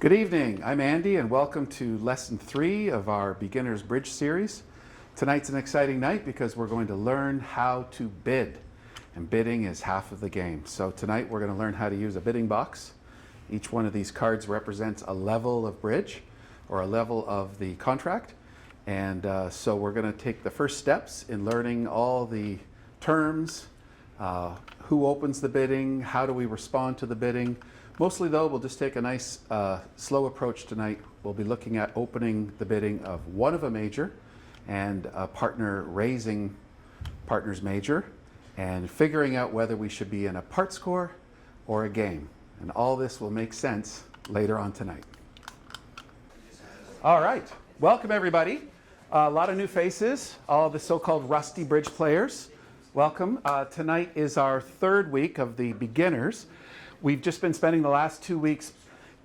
Good evening, I'm Andy and welcome to lesson 3 of our Beginner's Bridge series. Tonight's an exciting night because we're going to learn how to bid, and bidding is half of the game. So tonight we're going to learn how to use a bidding box. Each one of these cards represents a level of bridge or a level of the contract, and so we're going to take the first steps in learning all the terms, who opens the bidding, how do we respond to the bidding. Mostly though, we'll just take a nice slow approach tonight. We'll be looking at opening the bidding of one of a major and a partner raising partner's major and figuring out whether we should be in a part score or a game. And all this will make sense later on tonight. All right, welcome everybody. A lot of new faces, all the so-called rusty bridge players. Welcome. Tonight is our third week of the beginners. We've just been spending the last 2 weeks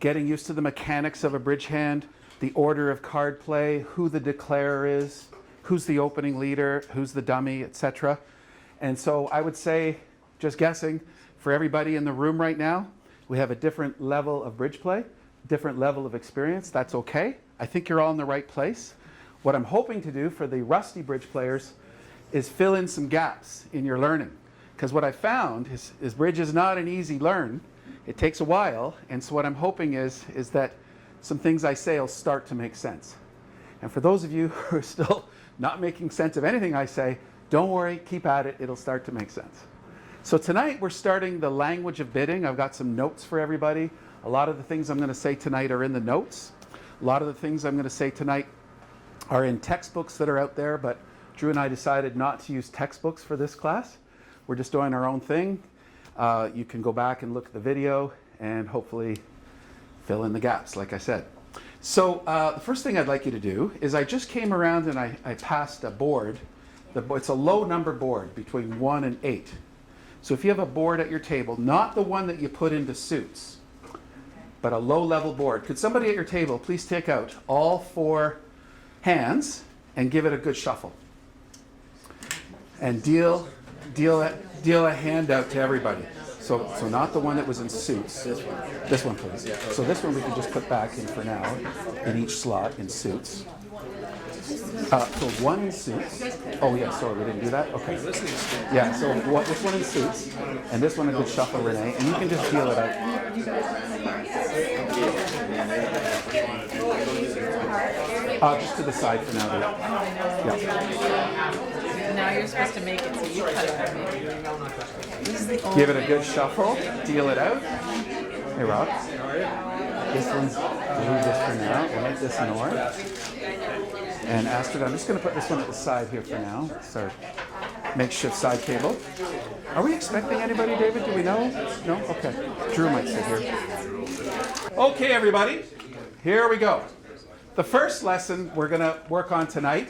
getting used to the mechanics of a bridge hand, the order of card play, who the declarer is, who's the opening leader, who's the dummy, etc. And so I would say, just guessing, for everybody in the room right now, we have a different level of bridge play, different level of experience. That's okay. I think you're all in the right place. What I'm hoping to do for the rusty bridge players is fill in some gaps in your learning. Because what I found is bridge is not an easy learn. It takes a while, and so what I'm hoping is that some things I say will start to make sense. And for those of you who are still not making sense of anything I say, don't worry, keep at it, it'll start to make sense. So tonight we're starting the language of bidding. I've got some notes for everybody. A lot of the things I'm going to say tonight are in the notes. A lot of the things I'm going to say tonight are in textbooks that are out there, but Drew and I decided not to use textbooks for this class. We're just doing our own thing. You can go back and look at the video and hopefully fill in the gaps, like I said. So the first thing I'd like you to do is I just came around and I passed a board. It's a low number board between 1 and 8. So if you have a board at your table, not the one that you put into suits, but a low level board, could somebody at your table please take out all 4 hands and give it a good shuffle? And deal a hand out to everybody. So not the one that was in suits. This one, please. So this one we can just put back in for now, in each slot in suits. So one in suits. Oh yeah, sorry, we didn't do that? Okay. Yeah, so this one in suits, and this one a good shuffle, Renee, and you can just deal it out. Just to the side for now. Yeah. Now you're supposed to make it, so you cut it for me. Give it a good shuffle, deal it out. Hey Rob. This one's do this for now. We'll make this more. And Astrid, I'm just going to put this one at the side here for now. It's our makeshift side table. Are we expecting anybody, David? Do we know? No? Okay. Drew might sit here. Okay, everybody. Here we go. The first lesson we're going to work on tonight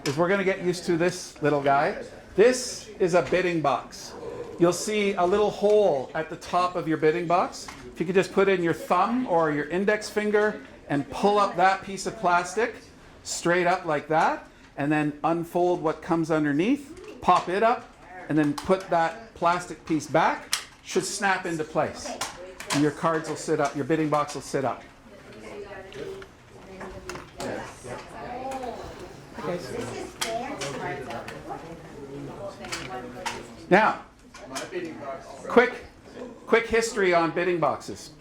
is we're going to get used to this little guy. This is a bidding box. You'll see a little hole at the top of your bidding box. If you could just put in your thumb or your index finger and pull up that piece of plastic straight up like that, and then unfold what comes underneath, pop it up, and then put that plastic piece back, should snap into place. And your cards will sit up, your bidding box will sit up. Now, quick history on bidding boxes.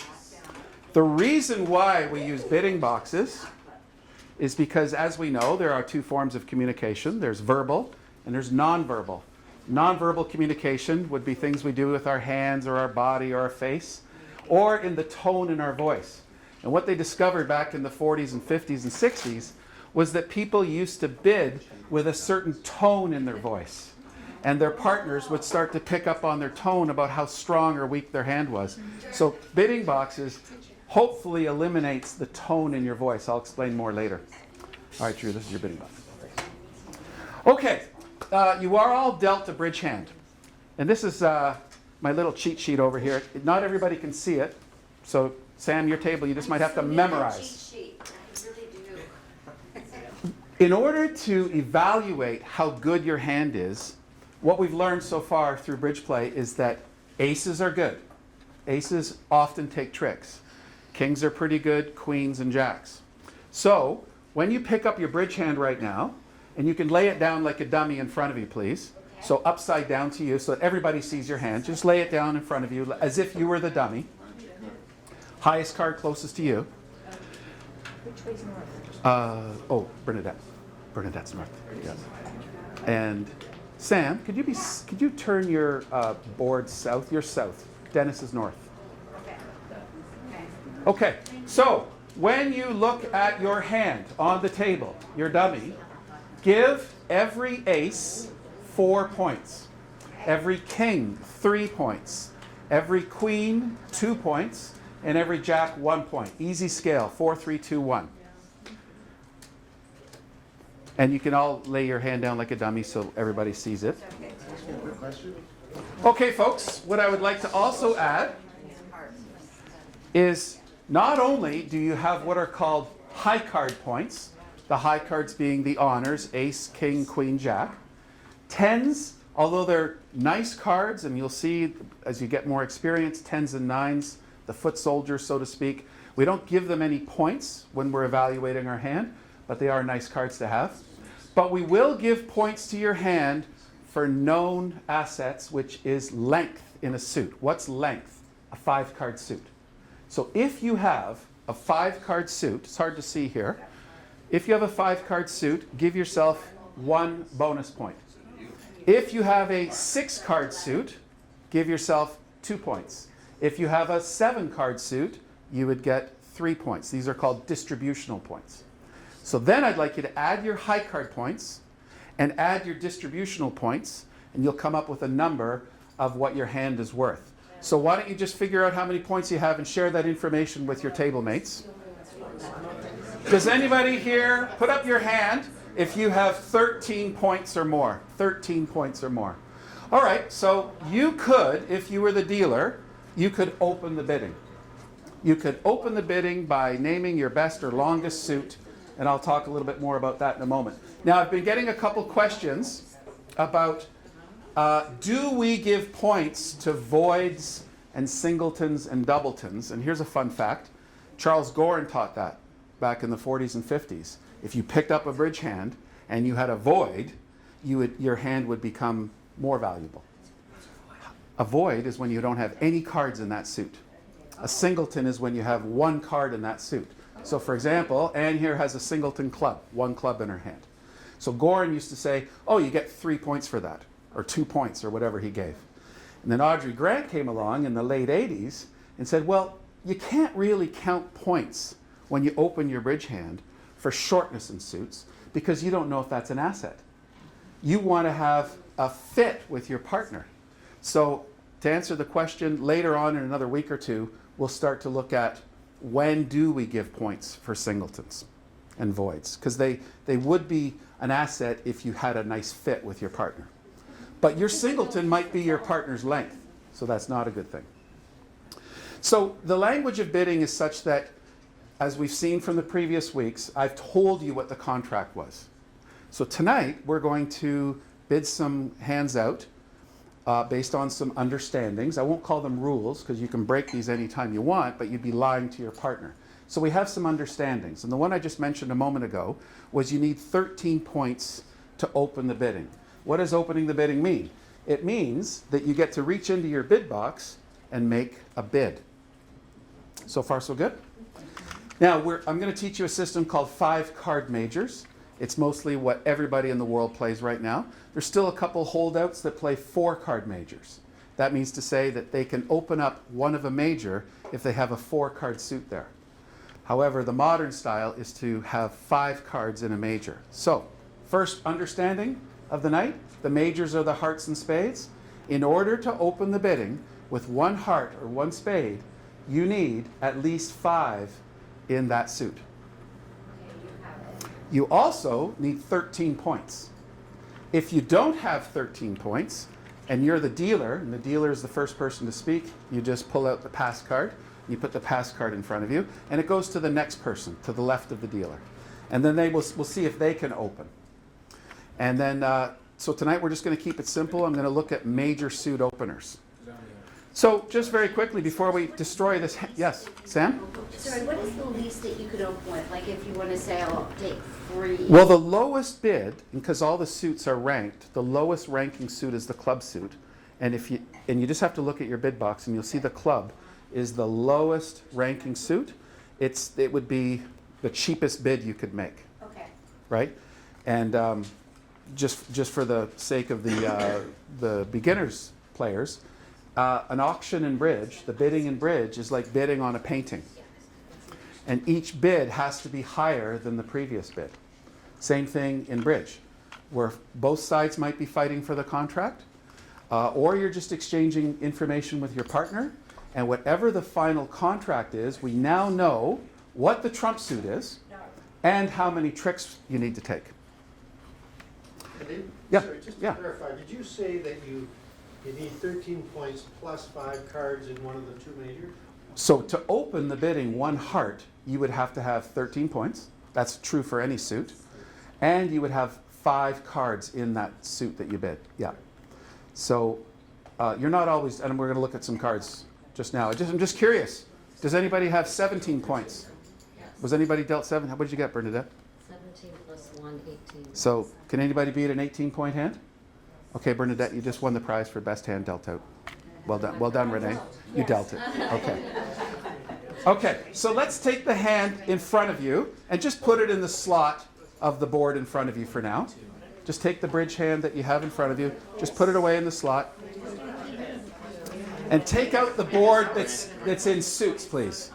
The reason why we use bidding boxes is because, as we know, there are 2 forms of communication. There's verbal and there's nonverbal. Nonverbal communication would be things we do with our hands or our body or our face, or in the tone in our voice. And what they discovered back in the 40s and 50s and 60s was that people used to bid with a certain tone in their voice. And their partners would start to pick up on their tone about how strong or weak their hand was. So bidding boxes hopefully eliminates the tone in your voice. I'll explain more later. All right, Drew, this is your bidding box. Okay, you are all dealt a bridge hand. And this is my little cheat sheet over here. Not everybody can see it. So Sam, your table, you just might have to memorize. In order to evaluate how good your hand is, what we've learned so far through bridge play is that aces are good. Aces often take tricks. Kings are pretty good, queens and jacks. So when you pick up your bridge hand right now, and you can lay it down like a dummy in front of you, please. So upside down to you so that everybody sees your hand. Just lay it down in front of you as if you were the dummy. Highest card closest to you. Which way's north? Bernadette. Bernadette's north. Yes. And Sam, could you turn your board south? You're south. Dennis is north. Okay. So when you look at your hand on the table, your dummy, give every ace 4 points, every king 3 points, every queen 2 points, and every jack 1 point. Easy scale, 4, 3, 2, 1. And you can all lay your hand down like a dummy so everybody sees it. Okay, folks, what I would like to also add is not only do you have what are called high card points, the high cards being the honors, ace, king, queen, jack. Tens, although they're nice cards, and you'll see as you get more experience, tens and nines, the foot soldiers, so to speak, we don't give them any points when we're evaluating our hand, but they are nice cards to have. But we will give points to your hand for known assets, which is length in a suit. What's length? A 5-card suit. So if you have a 5-card suit, it's hard to see here, if you have a 5-card suit, give yourself 1 bonus point. If you have a 6-card suit, give yourself 2 points. If you have a 7-card suit, you would get 3 points. These are called distributional points. So then I'd like you to add your high card points and add your distributional points, and you'll come up with a number of what your hand is worth. So why don't you just figure out how many points you have and share that information with your table mates. Does anybody here put up your hand if you have 13 points or more? 13 points or more. All right, so you could, if you were the dealer, you could open the bidding. You could open the bidding by naming your best or longest suit, and I'll talk a little bit more about that in a moment. Now, I've been getting a couple questions about do we give points to voids and singletons and doubletons? And here's a fun fact. Charles Gorin taught that back in the 40s and 50s. If you picked up a bridge hand and you had a void, your hand would become more valuable. A void is when you don't have any cards in that suit. A singleton is when you have 1 card in that suit. So for example, Anne here has a singleton club, 1 club in her hand. So Gorin used to say, oh, you get 3 points for that, or 2 points, or whatever he gave. And then Audrey Grant came along in the late 80s and said, well, you can't really count points when you open your bridge hand for shortness in suits because you don't know if that's an asset. You want to have a fit with your partner. So to answer the question, later on in another week or two, we'll start to look at when do we give points for singletons and voids, because they would be an asset if you had a nice fit with your partner. But your singleton might be your partner's length, so that's not a good thing. So the language of bidding is such that, as we've seen from the previous weeks, I've told you what the contract was. So tonight we're going to bid some hands out based on some understandings. I won't call them rules because you can break these anytime you want, but you'd be lying to your partner. So we have some understandings. And the one I just mentioned a moment ago was you need 13 points to open the bidding. What does opening the bidding mean? It means that you get to reach into your bid box and make a bid. So far, so good? Now, I'm going to teach you a system called 5-card majors. It's mostly what everybody in the world plays right now. There's still a couple holdouts that play 4-card majors. That means to say that they can open up one of a major if they have a 4-card suit there. However, the modern style is to have 5 cards in a major. So, first understanding of the night, the majors are the hearts and spades. In order to open the bidding with 1 heart or 1 spade, you need at least 5 in that suit. You also need 13 points. If you don't have 13 points, and you're the dealer, and the dealer is the first person to speak, you just pull out the pass card, you put the pass card in front of you, and it goes to the next person, to the left of the dealer. And then we'll see if they can open. And then, so tonight we're just going to keep it simple. I'm going to look at major suit openers. So just very quickly before we destroy this, yes, Sam? Sorry, what is the least that you could open with? Like if you want to say, I'll take 3. Well, the lowest bid, because all the suits are ranked, the lowest ranking suit is the club suit. And you just have to look at your bid box and you'll see the club is the lowest ranking suit. It would be the cheapest bid you could make, Okay. right? And just for the sake of the beginners players, an auction in bridge, the bidding in bridge is like bidding on a painting. And each bid has to be higher than the previous bid. Same thing in bridge, where both sides might be fighting for the contract, or you're just exchanging information with your partner, and whatever the final contract is, we now know what the trump suit is and how many tricks you need to take. Yeah, Sorry, just to yeah. clarify, did you say that you need 13 points plus 5 cards in one of the 2 majors? So to open the bidding 1 heart, you would have to have 13 points. That's true for any suit. And you would have 5 cards in that suit that you bid. Yeah. So you're not always, and we're going to look at some cards just now. I'm just curious. Does anybody have 17 points? Was anybody dealt 7? What did you get, Bernadette? 17 plus 1, 18. So can anybody beat an 18-point hand? Okay, Bernadette, you just won the prize for best hand dealt out. Well done, Renee. You dealt it. Okay. Okay, so let's take the hand in front of you and just put it in the slot of the board in front of you for now. Just take the bridge hand that you have in front of you, just put it away in the slot. And take out the board that's in suits, please.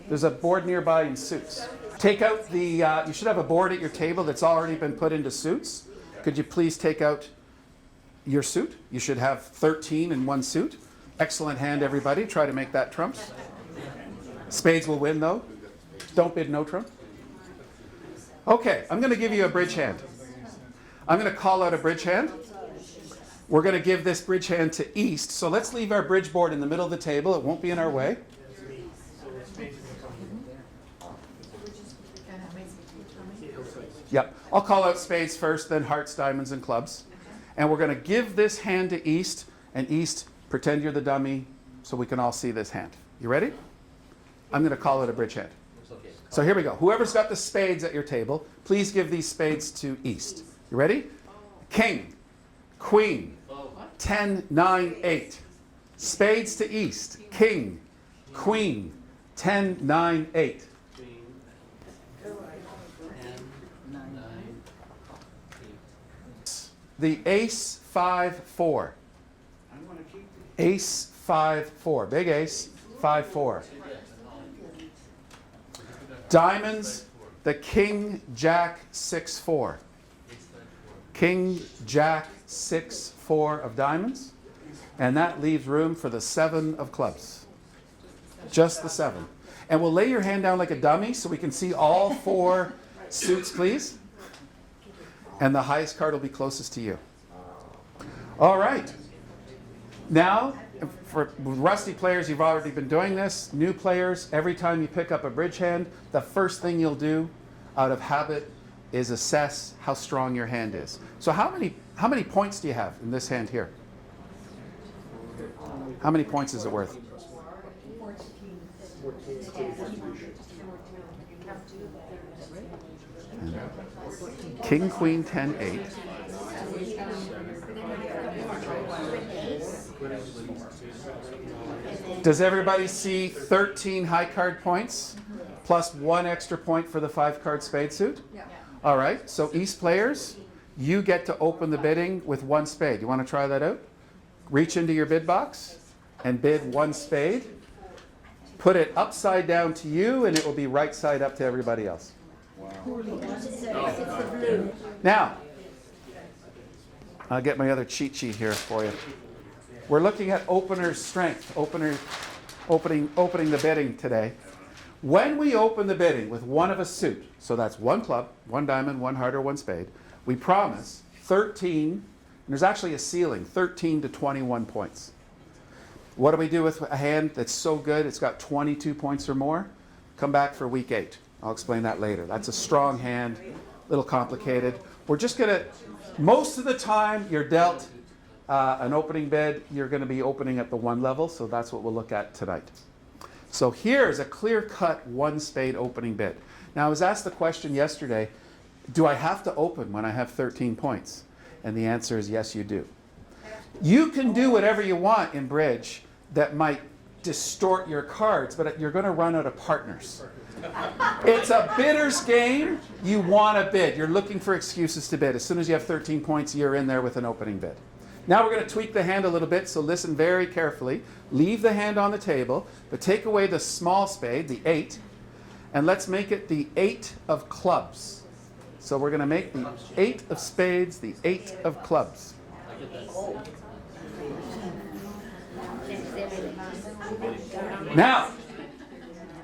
There's a board nearby in suits. Take out the, you should have a board at your table that's already been put into suits. Could you please take out your suit? You should have 13 in one suit. Excellent hand, everybody. Try to make that trumps. Spades will win, though. Don't bid no trump. Okay, I'm going to give you a bridge hand. I'm going to call out a bridge hand. We're going to give this bridge hand to East. So let's leave our bridge board in the middle of the table. It won't be in our way. Yep. I'll call out spades first, then hearts, diamonds, and clubs. And we're going to give this hand to East. And East, pretend you're the dummy so we can all see this hand. You ready? I'm going to call it a bridge hand. So here we go. Whoever's got the spades at your table, please give these spades to East. You ready? King, Queen, 10, 9, 8. Spades to East. King, Queen, 10, 9, 8. The ace, 5, 4. Ace, 5, 4. Big ace, 5, 4. Diamonds, the king, jack, 6, 4. King, jack, 6, 4 of diamonds. And that leaves room for the 7 of clubs. Just the 7. And we'll lay your hand down like a dummy so we can see all 4 suits, please. And the highest card will be closest to you. All right. Now, for rusty players, you've already been doing this. New players, every time you pick up a bridge hand, the first thing you'll do out of habit is assess how strong your hand is. So how many points do you have in this hand here? How many points is it worth? 14. King, Queen, 10, 8. Does everybody see 13 high card points plus 1 extra point for the 5 card spade suit? Yeah. All right, so East players, you get to open the bidding with 1 spade. You want to try that out? Reach into your bid box and bid 1 spade. Put it upside down to you and it will be right side up to everybody else. Wow. Now, I'll get my other cheat sheet here for you. We're looking at opener's strength, opening the bidding today. When we open the bidding with one of a suit, so that's 1 club, 1 diamond, 1 heart, or 1 spade, we promise 13, and there's actually a ceiling, 13 to 21 points. What do we do with a hand that's so good it's got 22 points or more? Come back for week 8. I'll explain that later. That's a strong hand, a little complicated. We're just going to, most of the time you're dealt an opening bid, you're going to be opening at the 1 level, so that's what we'll look at tonight. So here's a clear-cut 1 spade opening bid. Now I was asked the question yesterday, do I have to open when I have 13 points? And the answer is yes, you do. You can do whatever you want in bridge that might distort your cards, but you're going to run out of partners. It's a bidder's game. You want to bid. You're looking for excuses to bid. As soon as you have 13 points, you're in there with an opening bid. Now we're going to tweak the hand a little bit, so listen very carefully. Leave the hand on the table, but take away the small spade, the 8, and let's make it the 8 of clubs. So we're going to make the 8 of spades, the 8 of clubs. Now,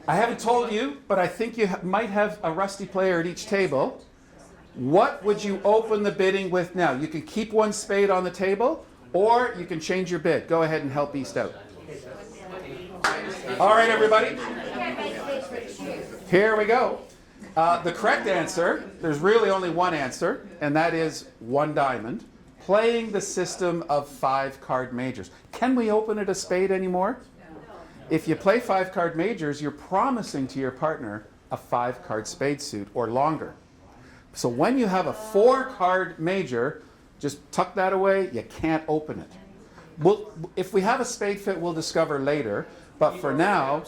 I haven't told you, but I think you might have a rusty player at each table. What would you open the bidding with now? You can keep 1 spade on the table, or you can change your bid. Go ahead and help East out. All right, everybody. Here we go. The correct answer, there's really only one answer, and that is 1 diamond, playing the system of 5-card majors. Can we open it a spade anymore? If you play 5-card majors, you're promising to your partner a 5-card spade suit or longer. So when you have a 4-card major, just tuck that away, you can't open it. If we have a spade fit, we'll discover later, but for now...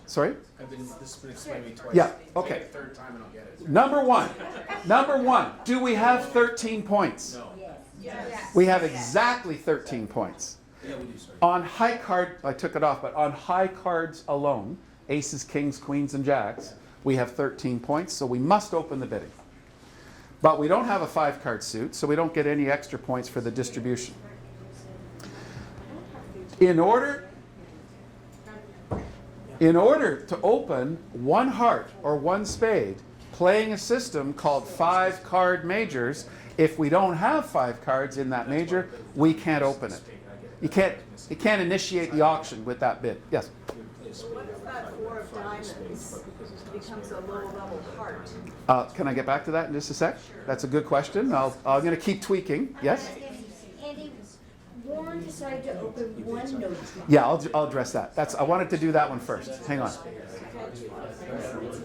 Sorry? This has been explained to me twice. Yeah, okay. Take it a 3rd time and I'll get it. Number one, do we have 13 points? No. Yes. We have exactly 13 points. Yeah, we do, sorry. On high card, I took it off, but on high cards alone, aces, kings, queens, and jacks, we have 13 points, so we must open the bidding. But we don't have a 5-card suit, so we don't get any extra points for the distribution. In order to open 1 heart or 1 spade, playing a system called 5-card majors, if we don't have 5 cards in that major, we can't open it. You can't initiate the auction with that bid. Yes? What if that 4 of diamonds becomes a low-level heart? Can I get back to that in just a sec? That's a good question. I'm going to keep tweaking. Yes? Andy, Warren decided to open 1 no trump. Yeah, I'll address that. I wanted to do that one first. Hang on.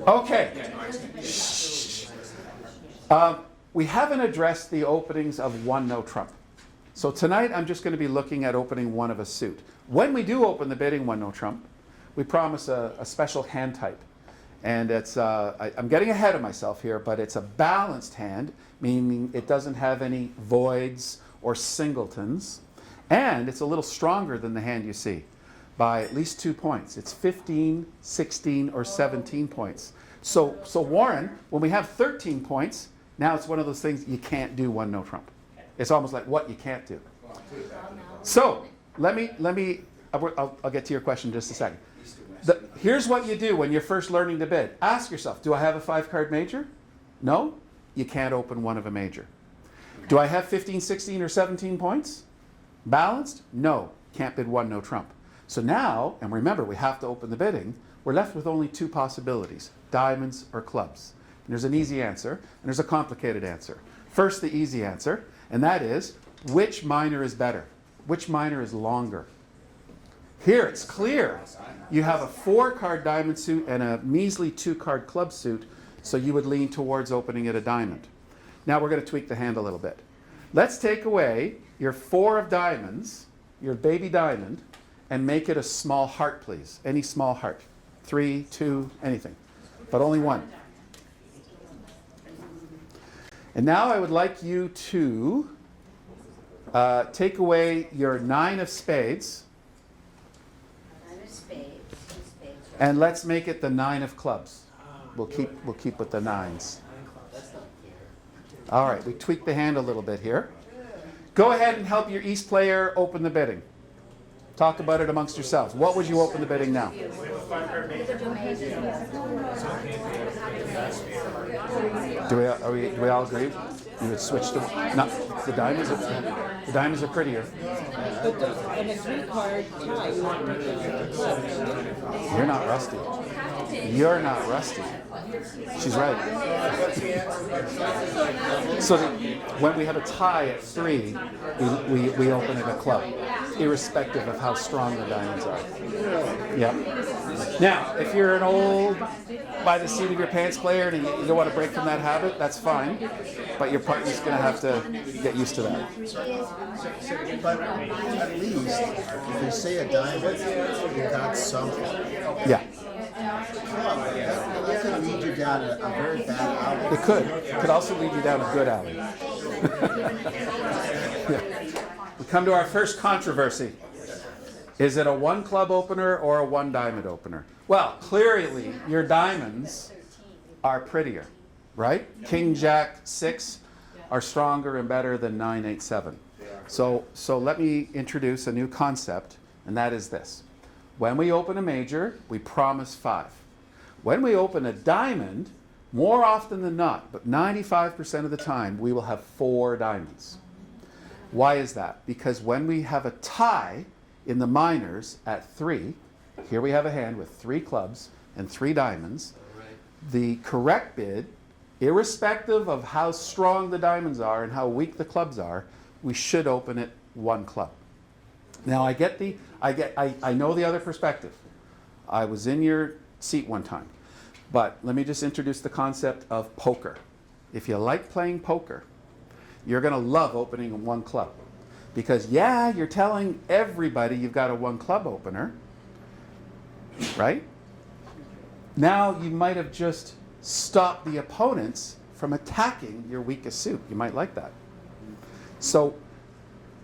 Okay. Shh. We haven't addressed the openings of 1 no trump. So tonight I'm just going to be looking at opening 1 of a suit. When we do open the bidding 1 no trump, we promise a special hand type. And it's I'm getting ahead of myself here, but it's a balanced hand, meaning it doesn't have any voids or singletons. And it's a little stronger than the hand you see by at least 2 points. It's 15, 16, or 17 points. So Warren, when we have 13 points, now it's one of those things you can't do 1 no trump. It's almost like what you can't do. So let me I'll get to your question in just a second. Here's what you do when you're first learning to bid. Ask yourself, do I have a 5-card major? No? You can't open 1 of a major. Do I have 15, 16, or 17 points? Balanced? No. Can't bid 1 no trump. So now, and remember, we have to open the bidding, we're left with only 2 possibilities, diamonds or clubs. And there's an easy answer, and there's a complicated answer. First, the easy answer, and that is, which minor is better? Which minor is longer? Here, it's clear. You have a 4-card diamond suit and a measly 2-card club suit, so you would lean towards opening it a diamond. Now we're going to tweak the hand a little bit. Let's take away your 4 of diamonds, your baby diamond, and make it a small heart, please. Any small heart. 3, 2, anything. But only 1. And now I would like you to take away your 9 of spades. 9 of spades. 2 spades, right? And let's make it the 9 of clubs. We'll keep with the 9s. All right, we tweaked the hand a little bit here. Go ahead and help your East player open the bidding. Talk about it amongst yourselves. What would you open the bidding now? Do we all agree? You would switch to no, the diamonds. The diamonds are prettier. And a 3-card tie, you want to make it a club. You're not rusty. You're not rusty. She's right. So when we have a tie at 3, we open it a club, irrespective of how strong the diamonds are. Yep. Now, if you're an old, by the seat of your pants player and you don't want to break from that habit, that's fine. But your partner's going to have to get used to that. But at least, if you say a diamond, you got something. Yeah, That could lead you down a very bad alley. it could. It could also lead you down a good alley. Yeah. We come to our first controversy. Is it a 1 club opener or a 1 diamond opener? Well, clearly your diamonds are prettier, right? King, Jack, 6 are stronger and better than 9, 8, 7. So let me introduce a new concept, and that is this. When we open a major, we promise 5. When we open a diamond, more often than not, but 95% of the time, we will have 4 diamonds. Why is that? Because when we have a tie in the minors at 3, here we have a hand with 3 clubs and 3 diamonds, the correct bid, irrespective of how strong the diamonds are and how weak the clubs are, we should open it 1 club. Now I know the other perspective. I was in your seat one time. But let me just introduce the concept of poker. If you like playing poker, you're going to love opening 1 club. Because yeah, you're telling everybody you've got a 1 club opener, right? Now you might have just stopped the opponents from attacking your weakest suit. You might like that. So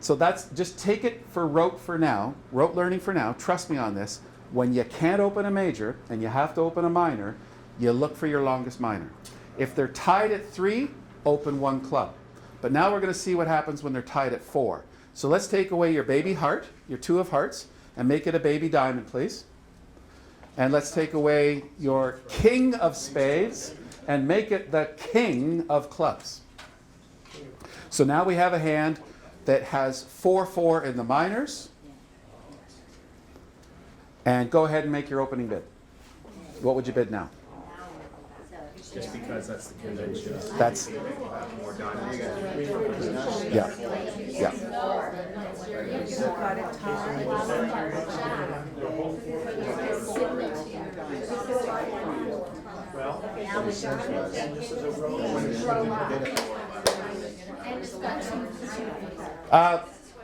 that's, just take it for rote learning for now. Trust me on this. When you can't open a major and you have to open a minor, you look for your longest minor. If they're tied at 3, open 1 club. But now we're going to see what happens when they're tied at 4. So let's take away your baby heart, your 2 of hearts, and make it a baby diamond, please. And let's take away your king of spades and make it the king of clubs. So now we have a hand that has 4-4 in the minors. And go ahead and make your opening bid. What would you bid now? Just because that's the convention. That's, More diamonds. yeah, yeah.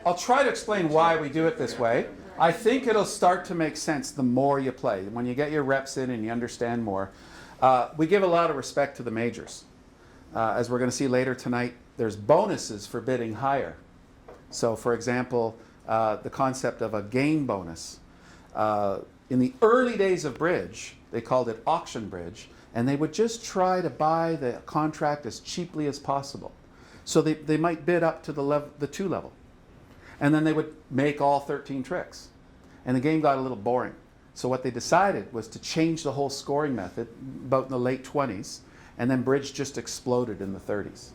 I'll try to explain why we do it this way. I think it'll start to make sense the more you play. When you get your reps in and you understand more. We give a lot of respect to the majors. As we're going to see later tonight, there's bonuses for bidding higher. So for example, the concept of a game bonus. In the early days of bridge, they called it auction bridge, and they would just try to buy the contract as cheaply as possible. So they might bid up to the 2 level. And then they would make all 13 tricks. And the game got a little boring. So what they decided was to change the whole scoring method about in the late 20s, and then bridge just exploded in the 30s.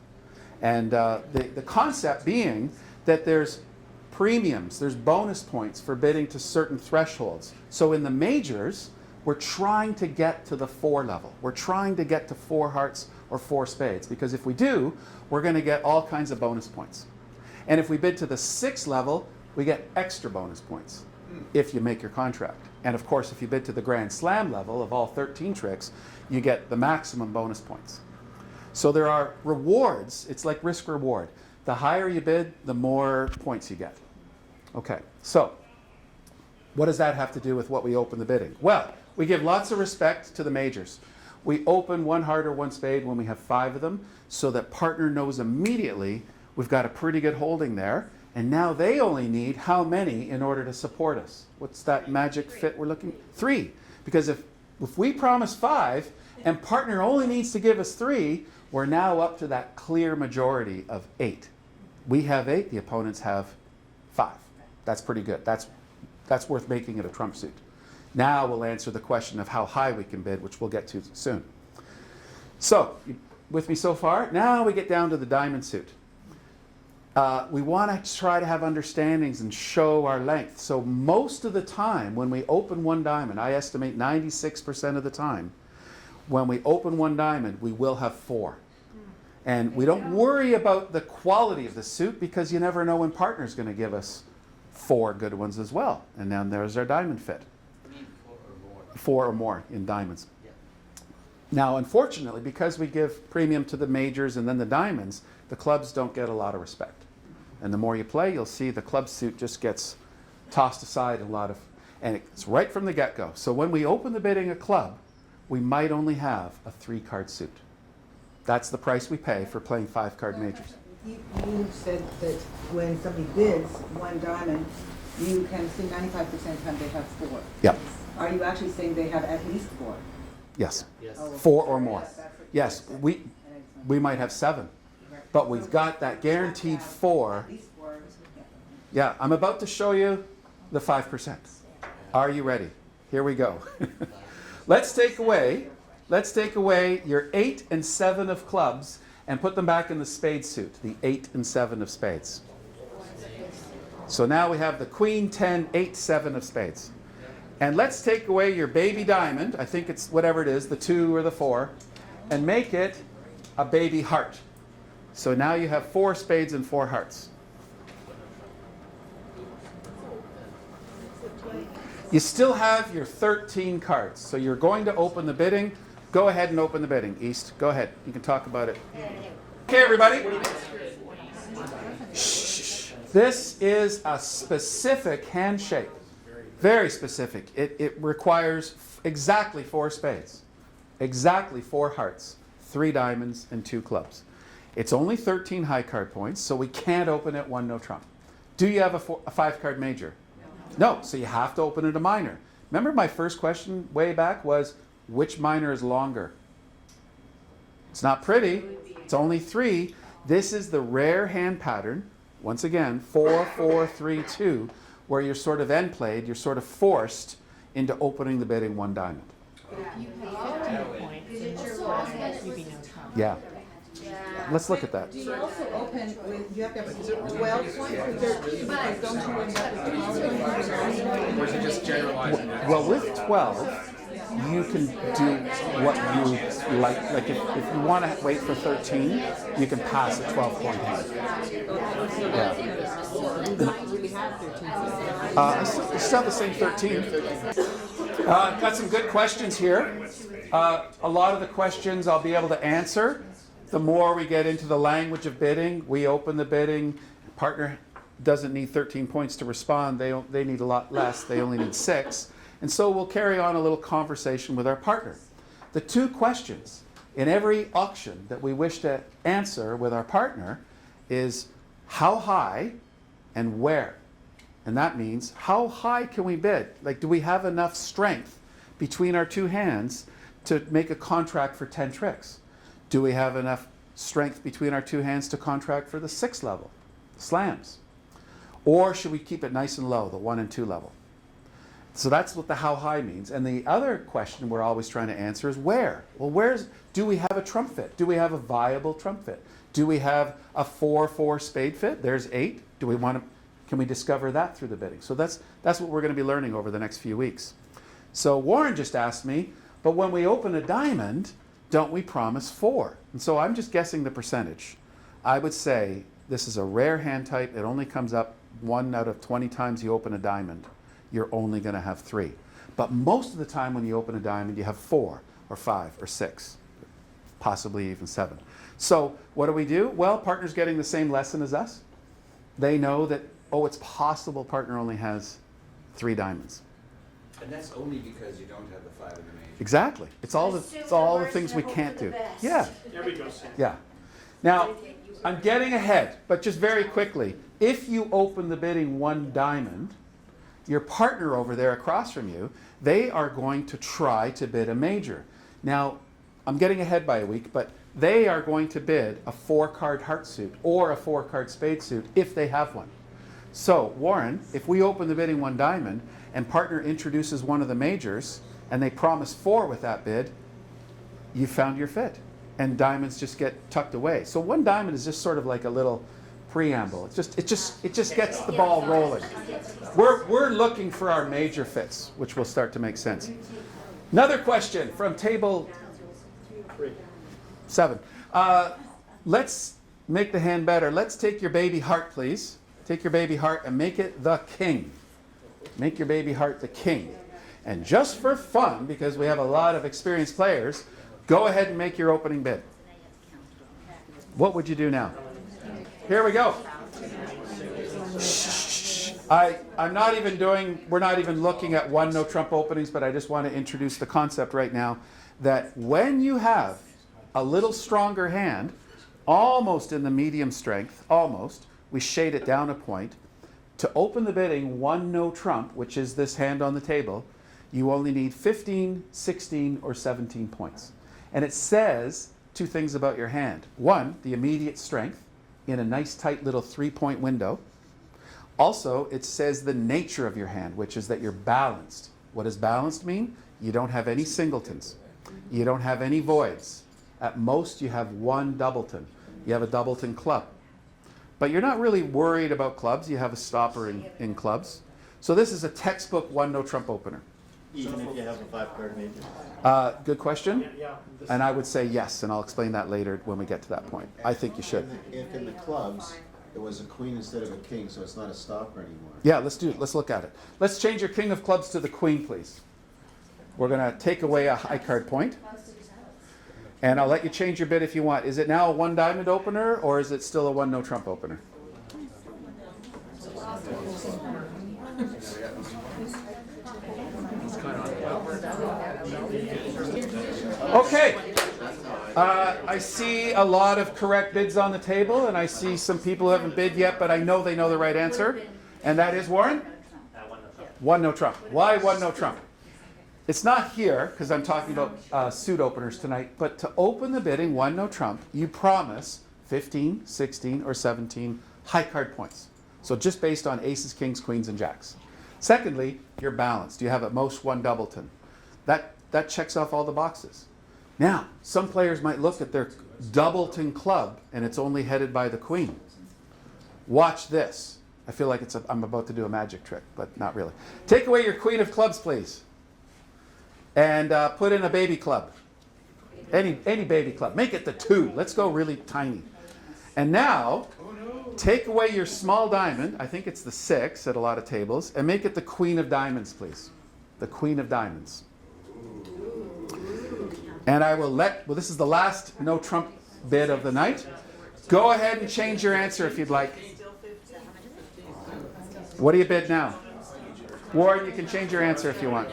And the concept being that there's premiums, there's bonus points for bidding to certain thresholds. So in the majors, we're trying to get to the 4 level. We're trying to get to 4 hearts or 4 spades, because if we do, we're going to get all kinds of bonus points. And if we bid to the 6 level, we get extra bonus points if you make your contract. And of course, if you bid to the Grand Slam level of all 13 tricks, you get the maximum bonus points. So there are rewards. It's like risk reward. The higher you bid, the more points you get. Okay, so what does that have to do with what we open the bidding? Well, we give lots of respect to the majors. We open 1 heart or 1 spade when we have 5 of them, so that partner knows immediately we've got a pretty good holding there. And now they only need how many in order to support us? What's that magic fit we're looking? 3. Because if we promise 5 and partner only needs to give us 3, we're now up to that clear majority of 8. We have 8, the opponents have 5. That's pretty good. That's worth making it a trump suit. Now we'll answer the question of how high we can bid, which we'll get to soon. So, you with me so far? Now we get down to the diamond suit. We want to try to have understandings and show our length. So most of the time when we open 1 diamond, I estimate 96% of the time, When we open one diamond, we will have 4. And we don't worry about the quality of the suit because you never know when partner's going to give us 4 good ones as well. And then there's our diamond fit. 4 or more in diamonds. Now, unfortunately, because we give premium to the majors and then the diamonds, the clubs don't get a lot of respect. And the more you play, you'll see the club suit just gets tossed aside and it's right from the get-go. So when we open the bidding a club, we might only have a 3-card suit. That's the price we pay for playing 5-card majors. You said that when somebody bids one diamond, you can see 95% of the time they have 4. Yep. Are you actually saying they have at least 4? Yes. Yes. Oh, 4 or more. that's what Yes, you said. we might have 7. But we've got that guaranteed 4. At least 4. Yeah, I'm about to show you the 5%. Are you ready? Here we go. Let's take away your 8 and 7 of clubs and put them back in the spade suit, the 8 and 7 of spades. So now we have the queen, 10, 8, 7 of spades. And let's take away your baby diamond, I think it's whatever it is, the 2 or the 4, and make it a baby heart. So now you have 4 spades and 4 hearts. You still have your 13 cards. So you're going to open the bidding. Go ahead and open the bidding, East. Go ahead. You can talk about it. Okay, everybody. Shh. This is a specific handshake. Very specific. It requires exactly 4 spades, exactly 4 hearts, 3 diamonds, and 2 clubs. It's only 13 high card points, so we can't open it 1 no trump. Do you have a 5-card major? No, so you have to open it a minor. Remember my first question way back was, which minor is longer? It's not pretty. It's only 3. This is the rare hand pattern. Once again, 4, 4, 3, 2, where you're sort of end played, you're sort of forced into opening the bidding 1 diamond. Yeah. Let's look at that. Do you also open with, you have to have 12 points or 13, because don't you end up with Or is it just generalizing that? Well, with 12, you can do what you like. Like if you want to wait for 13, you can pass a 12-point hand. Yeah. you don't really have 13? I still have the same 13. Got some good questions here. A lot of the questions I'll be able to answer. The more we get into the language of bidding, we open the bidding. Partner doesn't need 13 points to respond. They need a lot less. They only need 6. And so we'll carry on a little conversation with our partner. The 2 questions in every auction that we wish to answer with our partner is how high and where. And that means how high can we bid? Like, do we have enough strength between our 2 hands to make a contract for 10 tricks? Do we have enough strength between our 2 hands to contract for the 6th level, slams? Or should we keep it nice and low, the 1 and 2 level? So that's what the how high means. And the other question we're always trying to answer is where? Well, do we have a trump fit? Do we have a viable trump fit? Do we have a 4-4 spade fit? There's 8. Can we discover that through the bidding? So that's what we're going to be learning over the next few weeks. So Warren just asked me, but when we open a diamond, don't we promise 4? And so I'm just guessing the percentage. I would say this is a rare hand type. It only comes up 1 out of 20 times you open a diamond. You're only going to have 3. But most of the time when you open a diamond, you have 4 or 5 or 6, possibly even 7. So what do? Well, partner's getting the same lesson as us. They know that, oh, it's possible partner only has 3 diamonds. And that's only because you don't have the 5 in the major. Exactly. It's all the things we can't do. Yeah. There we go, Sam. Yeah. Now, I'm getting ahead, but just very quickly. If you open the bidding 1 diamond, your partner over there across from you, they are going to try to bid a major. Now, I'm getting ahead by a week, but they are going to bid a 4-card heart suit or a 4-card spade suit if they have one. So, Warren, if we open the bidding 1 diamond and partner introduces one of the majors and they promise 4 with that bid, you found your fit. And diamonds just get tucked away. So 1 diamond is just sort of like a little preamble. It just gets the ball rolling. We're looking for our major fits, which will start to make sense. Another question from table 7. Let's make the hand better. Let's take your baby heart, please. Take your baby heart and make it the king. Make your baby heart the king. And just for fun, because we have a lot of experienced players, go ahead and make your opening bid. What would you do now? Here we go. I'm not even doing, we're not even looking at one no trump openings, but I just want to introduce the concept right now that when you have a little stronger hand, almost in the medium strength, almost, we shade it down a point, to open the bidding one no trump, which is this hand on the table, you only need 15, 16, or 17 points. And it says 2 things about your hand. 1, the immediate strength in a nice tight little 3-point window. Also, it says the nature of your hand, which is that you're balanced. What does balanced mean? You don't have any singletons. You don't have any voids. At most, you have 1 doubleton. You have a doubleton club. But you're not really worried about clubs. You have a stopper in clubs. So this is a textbook one no trump opener. Even if you have a 5-card major? Good question. And I would say yes, and I'll explain that later when we get to that point. I think you should. If in the clubs, it was a queen instead of a king, so it's not a stopper anymore. Yeah, let's do it. Let's look at it. Let's change your king of clubs to the queen, please. We're going to take away a high card point. And I'll let you change your bid if you want. Is it now a 1 diamond opener, or is it still a 1 no trump opener? Okay. I see a lot of correct bids on the table, and I see some people who haven't bid yet, but I know they know the right answer. And that is, Warren? 1 no trump. Why 1 no trump? It's not here, because I'm talking about suit openers tonight, but to open the bidding 1 no trump, you promise 15, 16, or 17 high card points. So just based on aces, kings, queens, and jacks. Secondly, you're balanced. You have at most 1 doubleton. That checks off all the boxes. Now, some players might look at their doubleton club, and it's only headed by the queen. Watch this. I feel like I'm about to do a magic trick, but not really. Take away your queen of clubs, please. And put in a baby club. Any baby club. Make it the 2. Let's go really tiny. And now, take away your small diamond. I think it's the 6 at a lot of tables. And make it the queen of diamonds, please. The queen of diamonds. And I will well, this is the last no trump bid of the night. Go ahead and change your answer if you'd like. What do you bid now? Warren, you can change your answer if you want.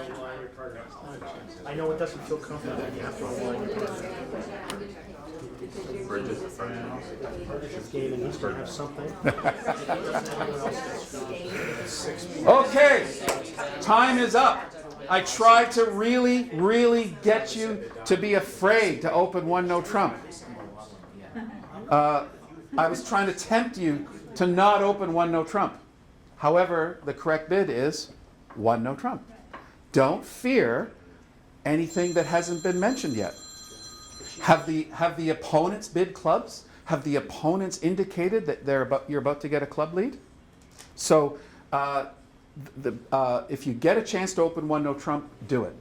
I know it doesn't feel comfortable when you have to align your partner. This game and he's going to have something. Okay, time is up. I tried to really, really get you to be afraid to open 1 no trump. I was trying to tempt you to not open 1 no trump. However, the correct bid is 1 no trump. Don't fear anything that hasn't been mentioned yet. Have the opponents bid clubs? Have the opponents indicated that you're about to get a club lead? So if you get a chance to open 1 no trump, do it.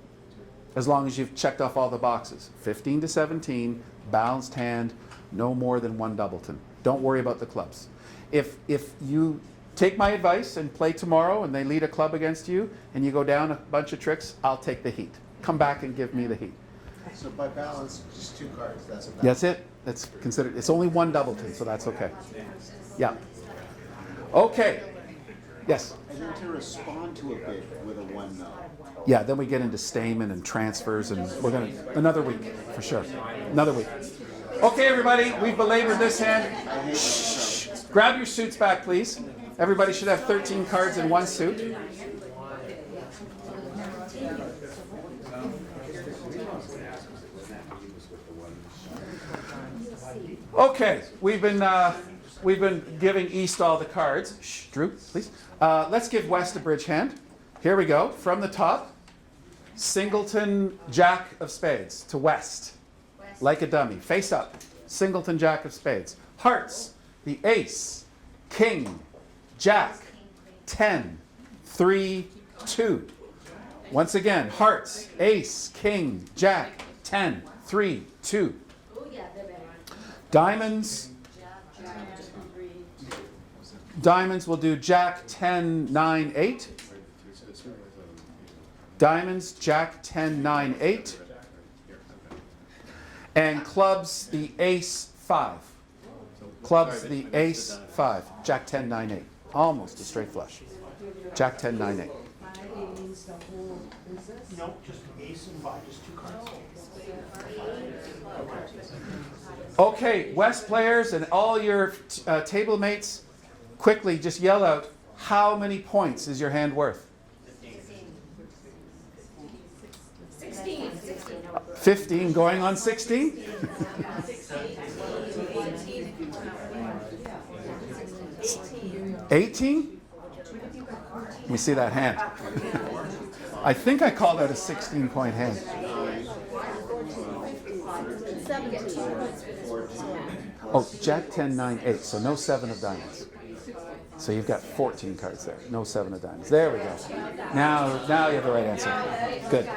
As long as you've checked off all the boxes. 15 to 17, balanced hand, no more than 1 doubleton. Don't worry about the clubs. If you take my advice and play tomorrow and they lead a club against you and you go down a bunch of tricks, I'll take the heat. Come back and give me the heat. So by balance, just 2 cards, that's a balance. That's it. That's considered. It's only 1 doubleton, so that's okay. Yeah. Okay. Yes. And then to respond to a bid with a 1 no. Yeah, then we get into stamen and transfers, and we're going to, another week, for sure. Another week. Okay, everybody, we've belabored this hand. Shh. Grab your suits back, please. Everybody should have 13 cards in 1 suit. Okay, we've been giving East all the cards. Shh, Drew, please. Let's give West a bridge hand. Here we go. From the top, Singleton Jack of Spades to West. Like a dummy. Face up. Singleton Jack of Spades. Hearts, the Ace, King, Jack, 10, 3, 2. Once again, hearts, Ace, King, Jack, 10, 3, 2. Oh yeah, they're Diamonds. Diamonds will do Jack 10, 9, 8. Diamonds, Jack 10, 9, 8. And clubs, the Ace 5. Clubs, the Ace 5. Jack 10, 9, 8. Almost a straight flush. Jack 10, 9, 8. No, just ace and five, just 2 cards. Okay, West players and all your table mates, quickly just yell out, how many points is your hand worth? 15 going on 16? 18? Let me see that hand. I think I called out a 16-point hand. Oh, Jack 10, 9, 8. So no 7 of diamonds. So you've got 14 cards there. No 7 of diamonds. There we go. Now you have the right answer. Good.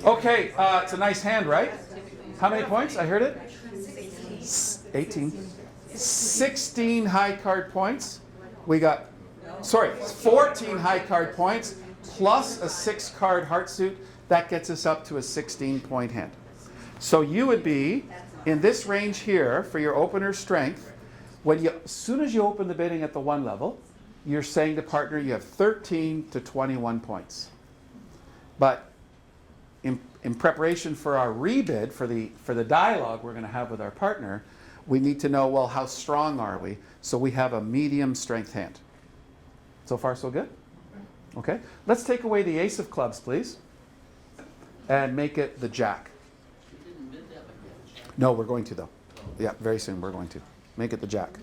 Okay, it's a nice hand, right? How many points? I heard it? 18. 16 high card points. We got, 14 high card points plus a 6-card heart suit. That gets us up to a 16-point hand. So you would be in this range here for your opener strength. As soon as you open the bidding at the 1 level, you're saying to partner you have 13 to 21 points. But in preparation for our rebid, for the dialogue we're going to have with our partner, we need to know, well, how strong are we? So we have a medium strength hand. So far, so good? Okay. Let's take away the ace of clubs, please, and make it the jack. No, we're going to, though. Yeah, very soon we're going to. Make it the jack.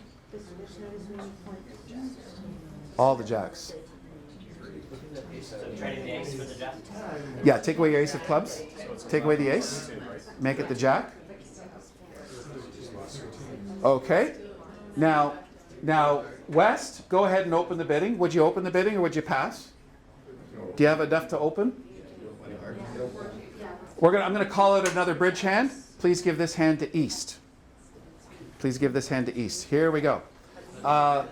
All the jacks. Yeah, take away your ace of clubs. Take away the ace. Make it the jack. Okay. Now, West, go ahead and open the bidding. Would you open the bidding or would you pass? Do you have enough to open? I'm going to call it another bridge hand. Please give this hand to East. Please give this hand to East. Here we go.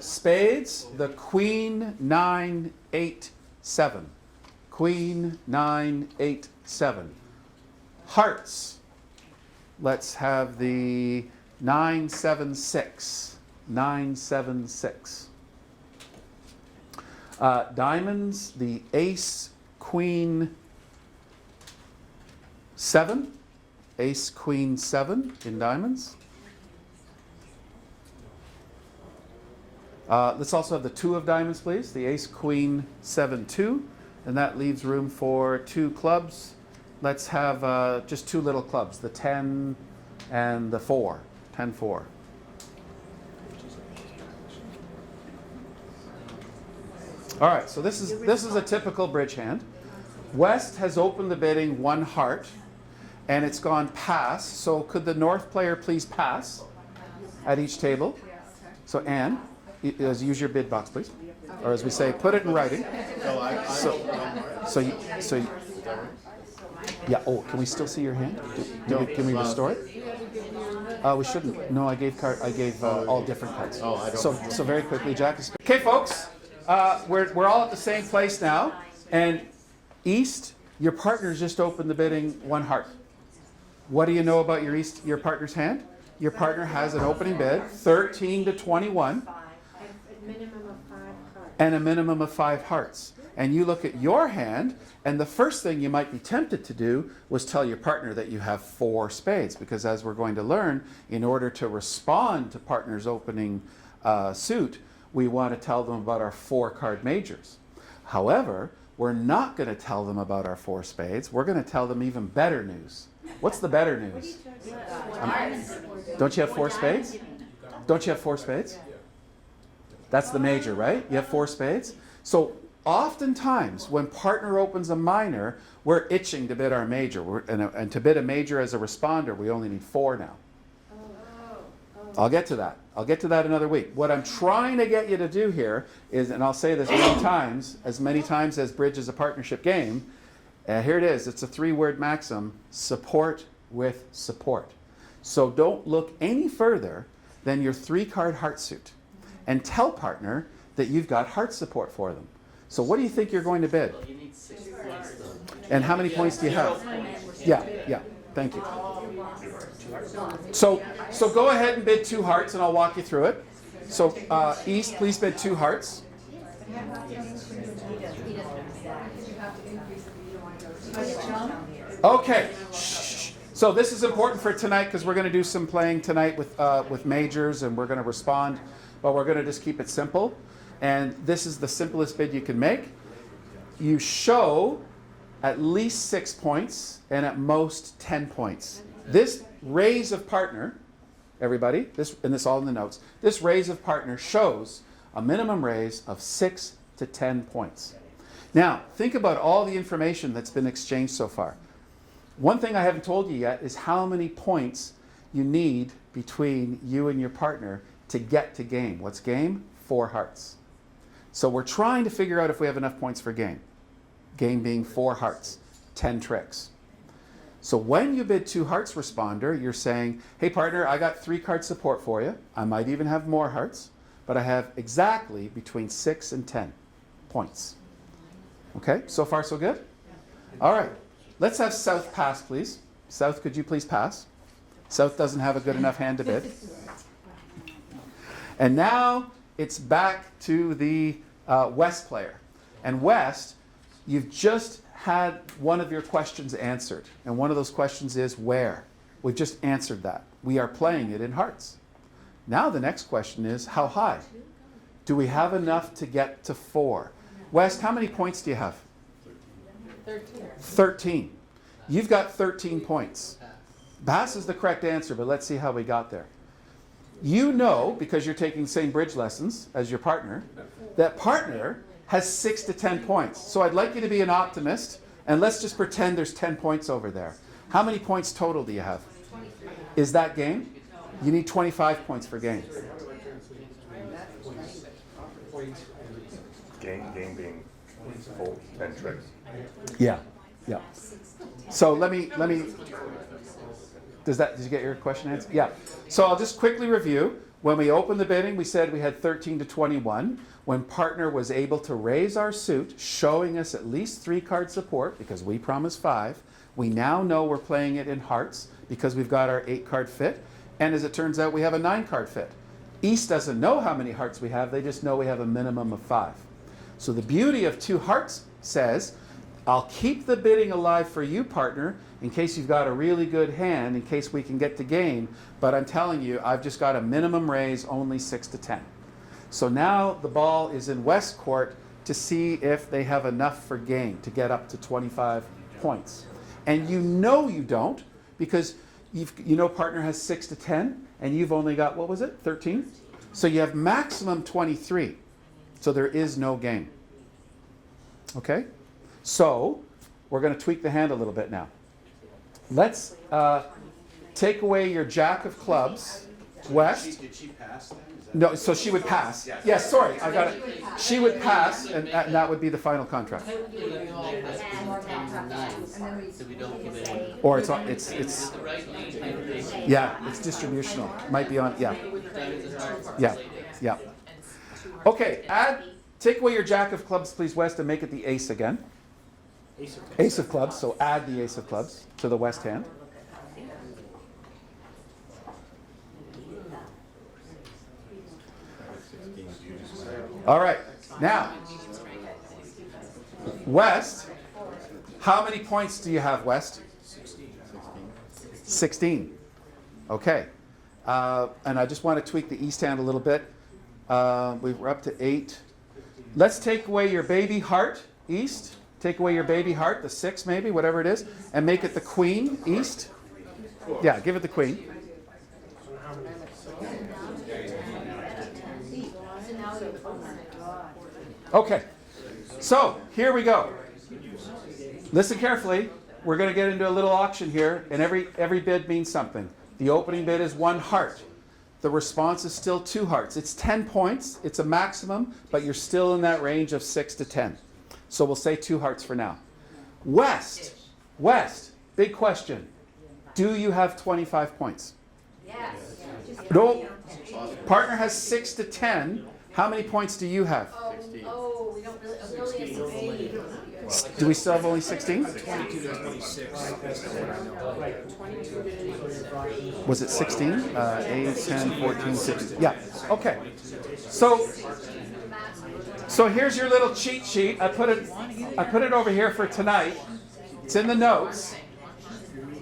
Spades, the Queen, 9, 8, 7. Queen, 9, 8, 7. Hearts. Let's have the 9, 7, 6. 9, 7, 6. Diamonds, the Ace, Queen, 7. Ace, Queen, 7 in diamonds. Let's also have the 2 of diamonds, please. The Ace, Queen, 7, 2. And that leaves room for 2 clubs. Let's have just 2 little clubs, the 10 and the 4. 10, 4. All right, so this is a typical bridge hand. West has opened the bidding 1 heart, and it's gone pass. So could the North player please pass at each table? So Anne, use your bid box, please. Or as we say, put it in writing. Yeah. Oh, can we still see your hand? Can we restore it? We shouldn't. No, I gave all different cards. Oh, I don't. So very quickly, Jack. Okay, folks. We're all at the same place now, and East, your partner's just opened the bidding 1 heart. What do you know about your partner's hand? Your partner has an opening bid, 13 to 21. And a minimum of 5 hearts. And you look at your hand, and the first thing you might be tempted to do was tell your partner that you have 4 spades, because as we're going to learn, in order to respond to partner's opening suit, we want to tell them about our 4-card majors. However, we're not going to tell them about our 4 spades. We're going to tell them even better news. What's the better news? Don't you have 4 spades? Don't you have 4 spades? That's the major, right? You have 4 spades? So oftentimes, when partner opens a minor, we're itching to bid our major. And to bid a major as a responder, we only need 4 now. I'll get to that. I'll get to that another week. What I'm trying to get you to do here is, and I'll say this as many times as bridge is a partnership game, Here it is. It's a 3-word maxim, support with support. So don't look any further than your 3-card heart suit and tell partner that you've got heart support for them. So what do you think you're going to bid? You need 6 points though. And how many points do you have? Yeah, yeah. Thank you. So go ahead and bid 2 hearts and I'll walk you through it. So East, please bid 2 hearts. Okay. Shh. So this is important for tonight because we're going to do some playing tonight with majors and we're going to respond, but we're going to just keep it simple. And this is the simplest bid you can make. You show at least 6 points and at most 10 points. This raise of partner, everybody, this all in the notes, this raise of partner shows a minimum raise of 6 to 10 points. Now, think about all the information that's been exchanged so far. One thing I haven't told you yet is how many points you need between you and your partner to get to game. What's game? 4 hearts. So we're trying to figure out if we have enough points for game. Game being 4 hearts, 10 tricks. So when you bid 2 hearts responder, you're saying, hey partner, I got 3-card support for you. I might even have more hearts, but I have exactly between 6 and 10 points. Okay, so far so good? All right, let's have South pass, please. South, could you please pass? South doesn't have a good enough hand to bid. And now it's back to the West player. And West, you've just had one of your questions answered. And one of those questions is where? We've just answered that. We are playing it in hearts. Now the next question is how high? Do we have enough to get to 4? West, how many points do you have? 13. You've got 13 points. Pass is the correct answer, but let's see how we got there. You know, because you're taking the same bridge lessons as your partner, that partner has 6 to 10 points. So I'd like you to be an optimist, and let's just pretend there's 10 points over there. How many points total do you have? 23. Is that game? You need 25 points for game. Game being full 10 tricks. Yeah, yeah. So let me. Did you get your question answered? Yeah. So I'll just quickly review. When we opened the bidding, we said we had 13 to 21. When partner was able to raise our suit, showing us at least 3-card support, because we promised 5, we now know we're playing it in hearts because we've got our 8-card fit. And as it turns out, we have a 9-card fit. East doesn't know how many hearts we have. They just know we have a minimum of 5. So the beauty of 2 hearts says, I'll keep the bidding alive for you, partner, in case you've got a really good hand, in case we can get to game. But I'm telling you, I've just got a minimum raise, only 6 to 10. So now the ball is in West Court to see if they have enough for game to get up to 25 points. And you know you don't, because you know partner has 6 to 10, and you've only got, what was it, 13? So you have maximum 23. So there is no game. Okay? So we're going to tweak the hand a little bit now. Let's take away your jack of clubs, West. Did she pass then? Is that No, so she would pass. Yes, sorry, I got it. She would pass, and that would be the final contract. And So we don't give it any. Or it's The right lead, yeah, it's distributional. Might be on, yeah. Yeah, yeah. Okay, take away your jack of clubs, please, West, and make it the ace again. Ace of clubs, so add the ace of clubs to the West hand. All right, now, West, how many points do you have, West? 16. Okay. And I just want to tweak the East hand a little bit. We were up to 8. Let's take away your baby heart, East. Take away your baby heart, the 6 maybe, whatever it is, and make it the queen, East. Yeah, give it the queen. Okay, so here we go. Listen carefully. We're going to get into a little auction here, and every bid means something. The opening bid is 1 heart. The response is still 2 hearts. It's 10 points. It's a maximum, but you're still in that range of 6 to 10. So we'll say 2 hearts for now. West, big question. Do you have 25 points? Yes. No. Partner has 6 to 10. How many points do you have? Oh, we don't really have 80. Do we still have only 16? 22 to 26. Was it 16? 8, 10, 14, 16. Yeah. Okay. So here's your little cheat sheet. I put it over here for tonight. It's in the notes.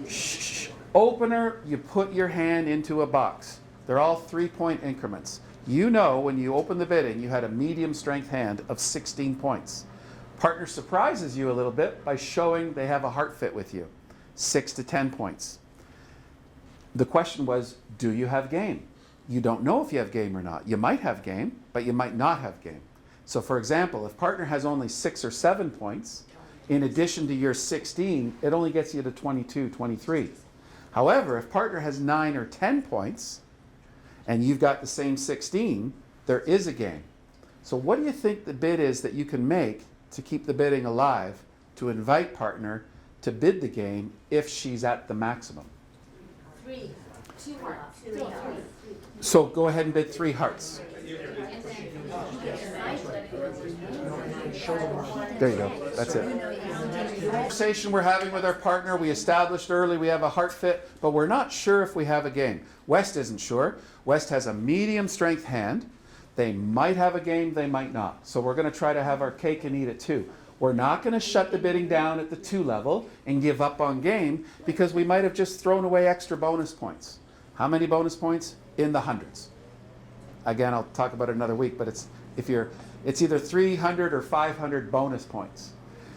Shh. Opener, you put your hand into a box. They're all 3-point increments. You know when you open the bidding, you had a medium strength hand of 16 points. Partner surprises you a little bit by showing they have a heart fit with you, 6 to 10 points. The question was, do you have game? You don't know if you have game or not. You might have game, but you might not have game. So for example, if partner has only 6 or 7 points, in addition to your 16, it only gets you to 22, 23. However, if partner has 9 or 10 points, and you've got the same 16, there is a game. So what do you think the bid is that you can make to keep the bidding alive, to invite partner to bid the game if she's at the maximum? 3. 2 hearts. 3. So go ahead and bid 3 hearts. There you go. That's it. Conversation we're having with our partner. We established early we have a heart fit, but we're not sure if we have a game. West isn't sure. West has a medium strength hand. They might have a game, they might not. So we're going to try to have our cake and eat it too. We're not going to shut the bidding down at the 2 level and give up on game because we might have just thrown away extra bonus points. How many bonus points? In the hundreds. Again, I'll talk about it another week, but it's either 300 or 500 bonus points.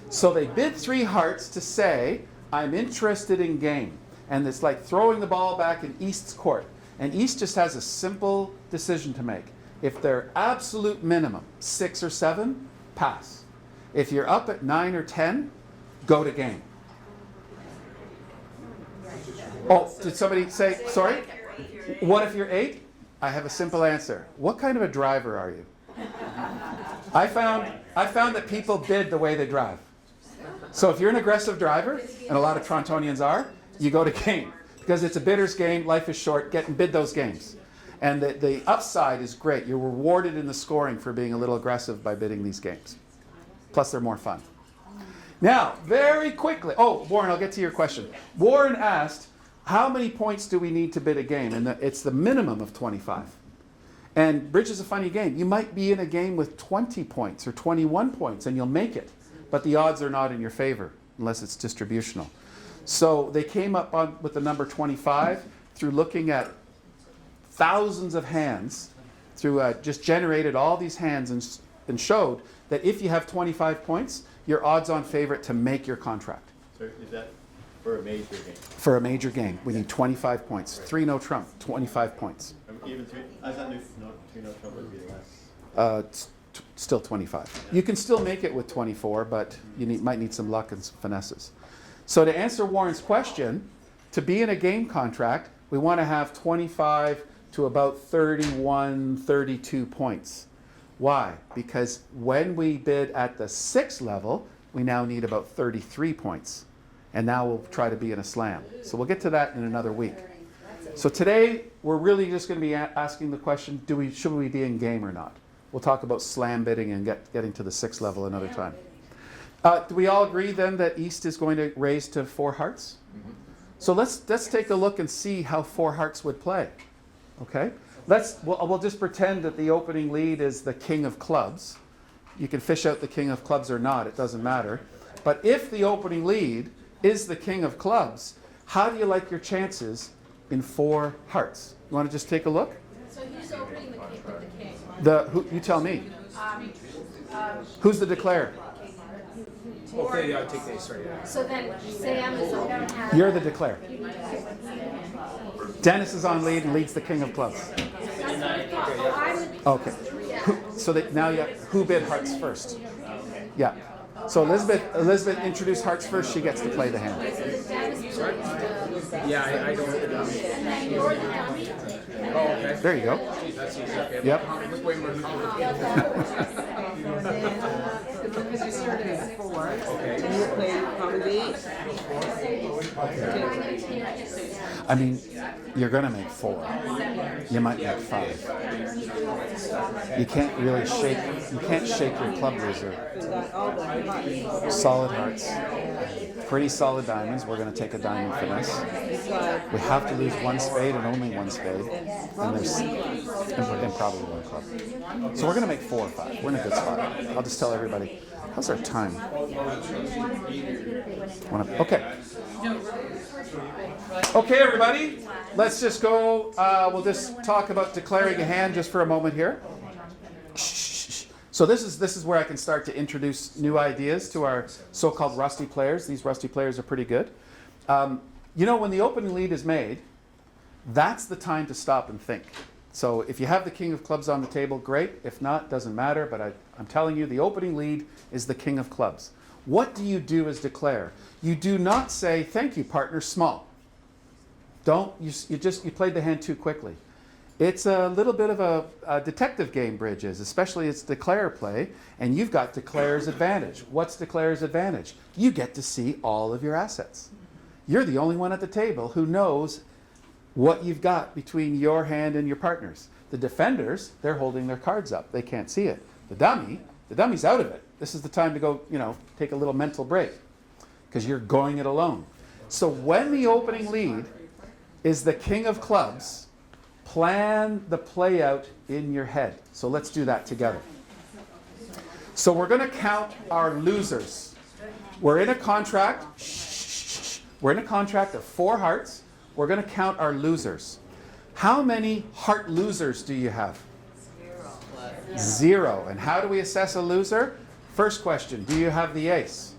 So they bid 3 hearts to say, I'm interested in game. And it's like throwing the ball back in East's court. And East just has a simple decision to make. If they're absolute minimum, 6 or 7, pass. If you're up at 9 or 10, go to game. Oh, did somebody say, sorry? What if you're 8? I have a simple answer. What kind of a driver are you? I found that people bid the way they drive. So if you're an aggressive driver, and a lot of Torontonians are, you go to game. Because it's a bidder's game, life is short, get and bid those games. And the upside is great. You're rewarded in the scoring for being a little aggressive by bidding these games. Plus they're more fun. Now, very quickly, Warren, I'll get to your question. Warren asked, how many points do we need to bid a game? And it's the minimum of 25. And bridge is a funny game. You might be in a game with 20 points or 21 points and you'll make it. But the odds are not in your favor unless it's distributional. So they came up with the number 25 through looking at thousands of hands, through just generated all these hands and showed that if you have 25 points, you're odds-on favorite to make your contract. So is that for a major game? For a major game, we need 25 points. 3 no trump, 25 points. Even 3, I thought 3 no trump would be less. It's still 25. You can still make it with 24, but you might need some luck and some finesses. So to answer Warren's question, to be in a game contract, we want to have 25 to about 31, 32 points. Why? Because when we bid at the 6 level, we now need about 33 points. And now we'll try to be in a slam. So we'll get to that in another week. So today, we're really just going to be asking the question, should we be in game or not? We'll talk about slam bidding and getting to the 6 level another time. Do we all agree then that East is going to raise to 4 hearts? Mm-hmm. So let's take a look and see how 4 hearts would play. Okay? We'll just pretend that the opening lead is the king of clubs. You can fish out the king of clubs or not, it doesn't matter. But if the opening lead is the king of clubs, how do you like your chances in 4 hearts? You want to just take a look? So who's opening the king? You tell me. Who's the declarer? Okay, take the sorry. So then Sam is open. You're the declarer. Dennis is on lead and leads the king of clubs. Okay. Who bid hearts first? Yeah. So Elizabeth introduced hearts first. She gets to play the hand. Yeah, I don't. Oh, okay. There you go. Yep. Four, and you play probably the eight. I mean, you're going to make 4. You might make 5. You can't really shake. You can't shake your club loser. You got all the hearts. Solid hearts, pretty solid diamonds. We're going to take a diamond finesse. You got We have to lose 1 spade and only 1 spade, probably there's and probably 1 club. So we're going to make 4 or 5. We're in a good spot. I'll just tell everybody. How's our time? Okay. Okay, everybody. Let's just go. We'll just talk about declaring a hand just for a moment here. So this is where I can start to introduce new ideas to our so-called rusty players. These rusty players are pretty good. You know, when the opening lead is made, that's the time to stop and think. So if you have the king of clubs on the table, great. If not, doesn't matter. But I'm telling you, the opening lead is the king of clubs. What do you do as declare? You do not say, thank you, partner, small. Don't, you played the hand too quickly. It's a little bit of a detective game, bridge is, especially it's declare play, and you've got declare's advantage. What's declare's advantage? You get to see all of your assets. You're the only one at the table who knows what you've got between your hand and your partner's. The defenders, they're holding their cards up. They can't see it. The dummy's out of it. This is the time to go, take a little mental break because you're going it alone. So when the opening lead is the king of clubs, plan the play out in your head. So let's do that together. So we're going to count our losers. We're in a contract. We're in a contract of 4 hearts. We're going to count our losers. How many heart losers do you have? 0. And how do we assess a loser? First question, do you have the ace?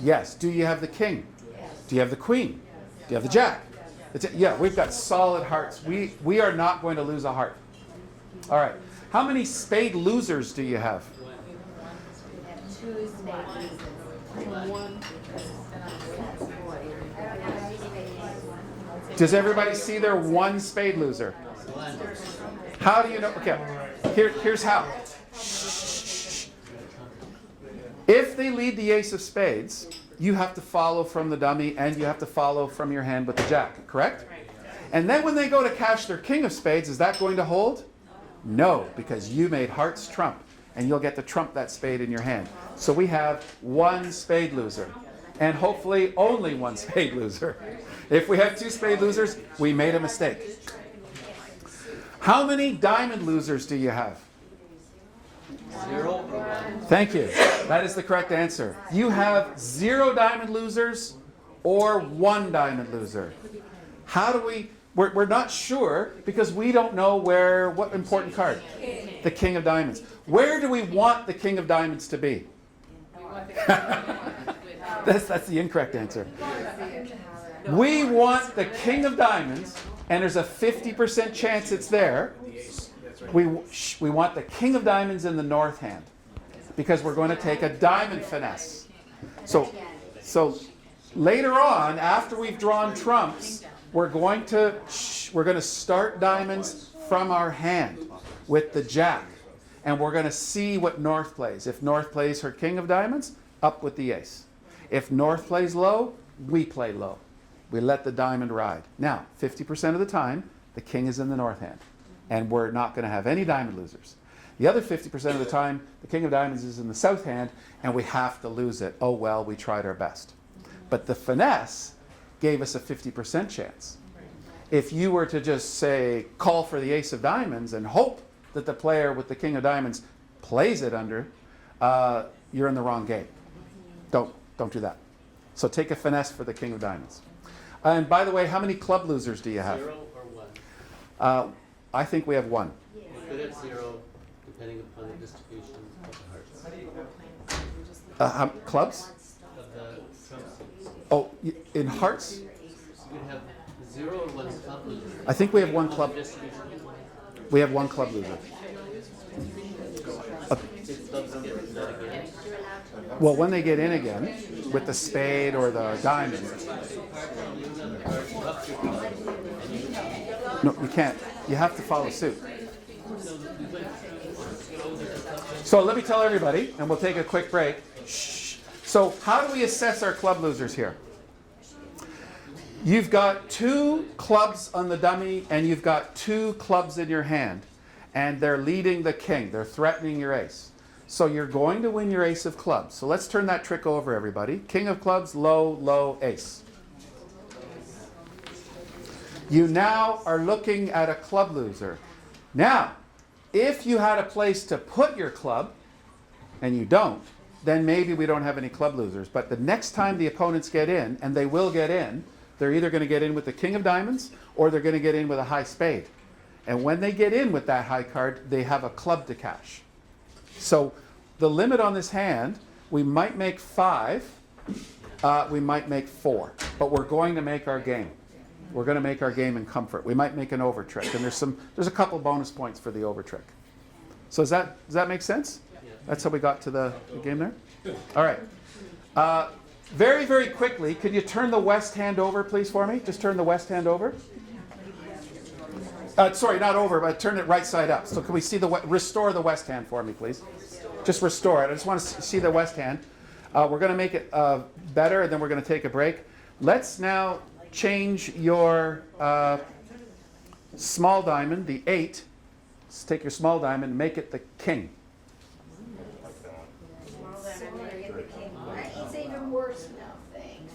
Yes. Do you have the king? Do you have the queen? Do you have the jack? Yeah, we've got solid hearts. We are not going to lose a heart. All right. How many spade losers do you have? We have 2 spades. Does everybody see their 1 spade loser? How do you know? Okay, here's how. If they lead the ace of spades, you have to follow from the dummy and you have to follow from your hand with the jack, correct? And then when they go to cash their king of spades, is that going to hold? No, because you made hearts trump and you'll get to trump that spade in your hand. So we have 1 spade loser and hopefully only 1 spade loser. If we have 2 spade losers, we made a mistake. How many diamond losers do you have? 0. Thank you. That is the correct answer. You have 0 diamond losers or 1 diamond loser. How do we're not sure because we don't know what important card? The king of diamonds. Where do we want the king of diamonds to be? That's the incorrect answer. We want the king of diamonds, and there's a 50% chance it's there. We want the king of diamonds in the north hand because we're going to take a diamond finesse. So later on, after we've drawn trumps, we're going to start diamonds from our hand with the jack, and we're going to see what north plays. If north plays her king of diamonds, up with the ace. If north plays low, we play low. We let the diamond ride. Now, 50% of the time, the king is in the north hand. And we're not going to have any diamond losers. The other 50% of the time, the king of diamonds is in the south hand, and we have to lose it. Oh, well, we tried our best. But the finesse gave us a 50% chance. If you were to just say, call for the ace of diamonds and hope that the player with the king of diamonds plays it under, you're in the wrong game. Don't do that. So take a finesse for the king of diamonds. And by the way, how many club losers do you have? 0 or 1. I think we have 1. We could have 0, depending upon the distribution of the hearts. Clubs? Of the trumps. Oh, in hearts? You could have 0 or 1 club loser. I think we have 1 club. Distribution. We have 1 club loser. If clubs get that again. Well, when they get in again with the spade or the diamond. No, you can't. You have to follow suit. So let me tell everybody, and we'll take a quick break. Shh. So how do we assess our club losers here? You've got 2 clubs on the dummy, and you've got 2 clubs in your hand. And they're leading the king. They're threatening your ace. So you're going to win your ace of clubs. So let's turn that trick over, everybody. King of clubs, low, low, ace. You now are looking at a club loser. Now, if you had a place to put your club, and you don't, then maybe we don't have any club losers. But the next time the opponents get in, and they will get in, they're either going to get in with the king of diamonds, or they're going to get in with a high spade. And when they get in with that high card, they have a club to cash. So the limit on this hand, we might make 5, we might make 4, but we're going to make our game. We're going to make our game in comfort. We might make an over trick, and there's a couple bonus points for the over trick. So does that make sense? That's how we got to the game there? All right. Very, very quickly, could you turn the west hand over, please, for me? Just turn the west hand over. Sorry, not over, but turn it right side up. So can we see restore the west hand for me, please? Just restore it. I just want to see the west hand. We're going to make it better, and then we're going to take a break. Let's now change your small diamond, the 8. Let's take your small diamond and make it the king. It's even worse now, thanks.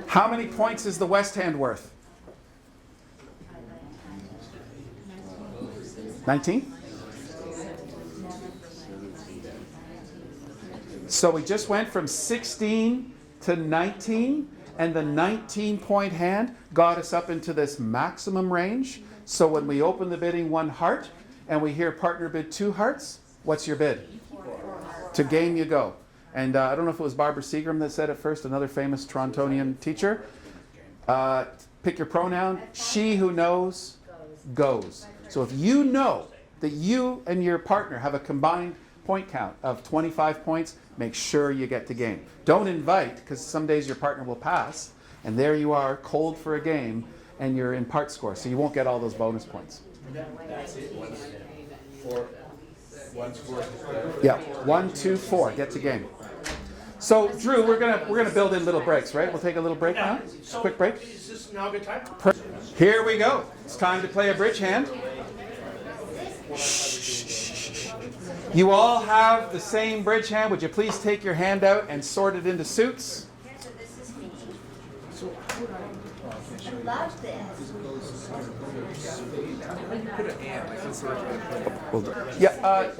How many points is the west hand worth? 19? So we just went from 16 to 19, and the 19-point hand got us up into this maximum range. So when we open the bidding 1 heart, and we hear partner bid 2 hearts, what's your bid? To game you go. And I don't know if it was Barbara Seagram that said it first, another famous Torontonian teacher. Pick your pronoun. She who knows, goes. So if you know that you and your partner have a combined point count of 25 points, make sure you get to game. Don't invite, because some days your partner will pass, and there you are, cold for a game, and you're in part score, so you won't get all those bonus points. That's it. 1 score. Yeah, 1, 2, 4, get to game. So Drew, we're gonna build in little breaks, right? We'll take a little break now. Just a quick break. Is this now a good time? Here we go. It's time to play a bridge hand. You all have the same bridge hand. Would you please take your hand out and sort it into suits? So this is me. I love this. Yeah,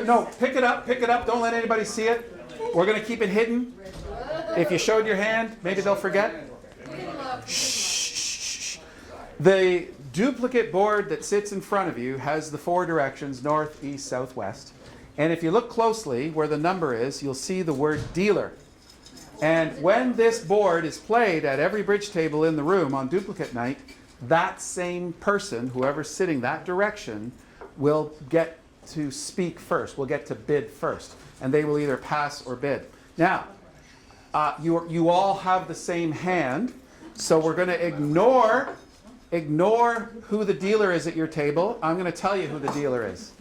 no, pick it up, don't let anybody see it. We're going to keep it hidden. If you showed your hand, maybe they'll forget. Shh. The duplicate board that sits in front of you has the 4 directions, north, east, south, west. And if you look closely where the number is, you'll see the word dealer. And when this board is played at every bridge table in the room on duplicate night, that same person, whoever's sitting that direction, will get to speak first, will get to bid first. And they will either pass or bid. Now, you all have the same hand, so we're going to ignore who the dealer is at your table. I'm going to tell you who the dealer is.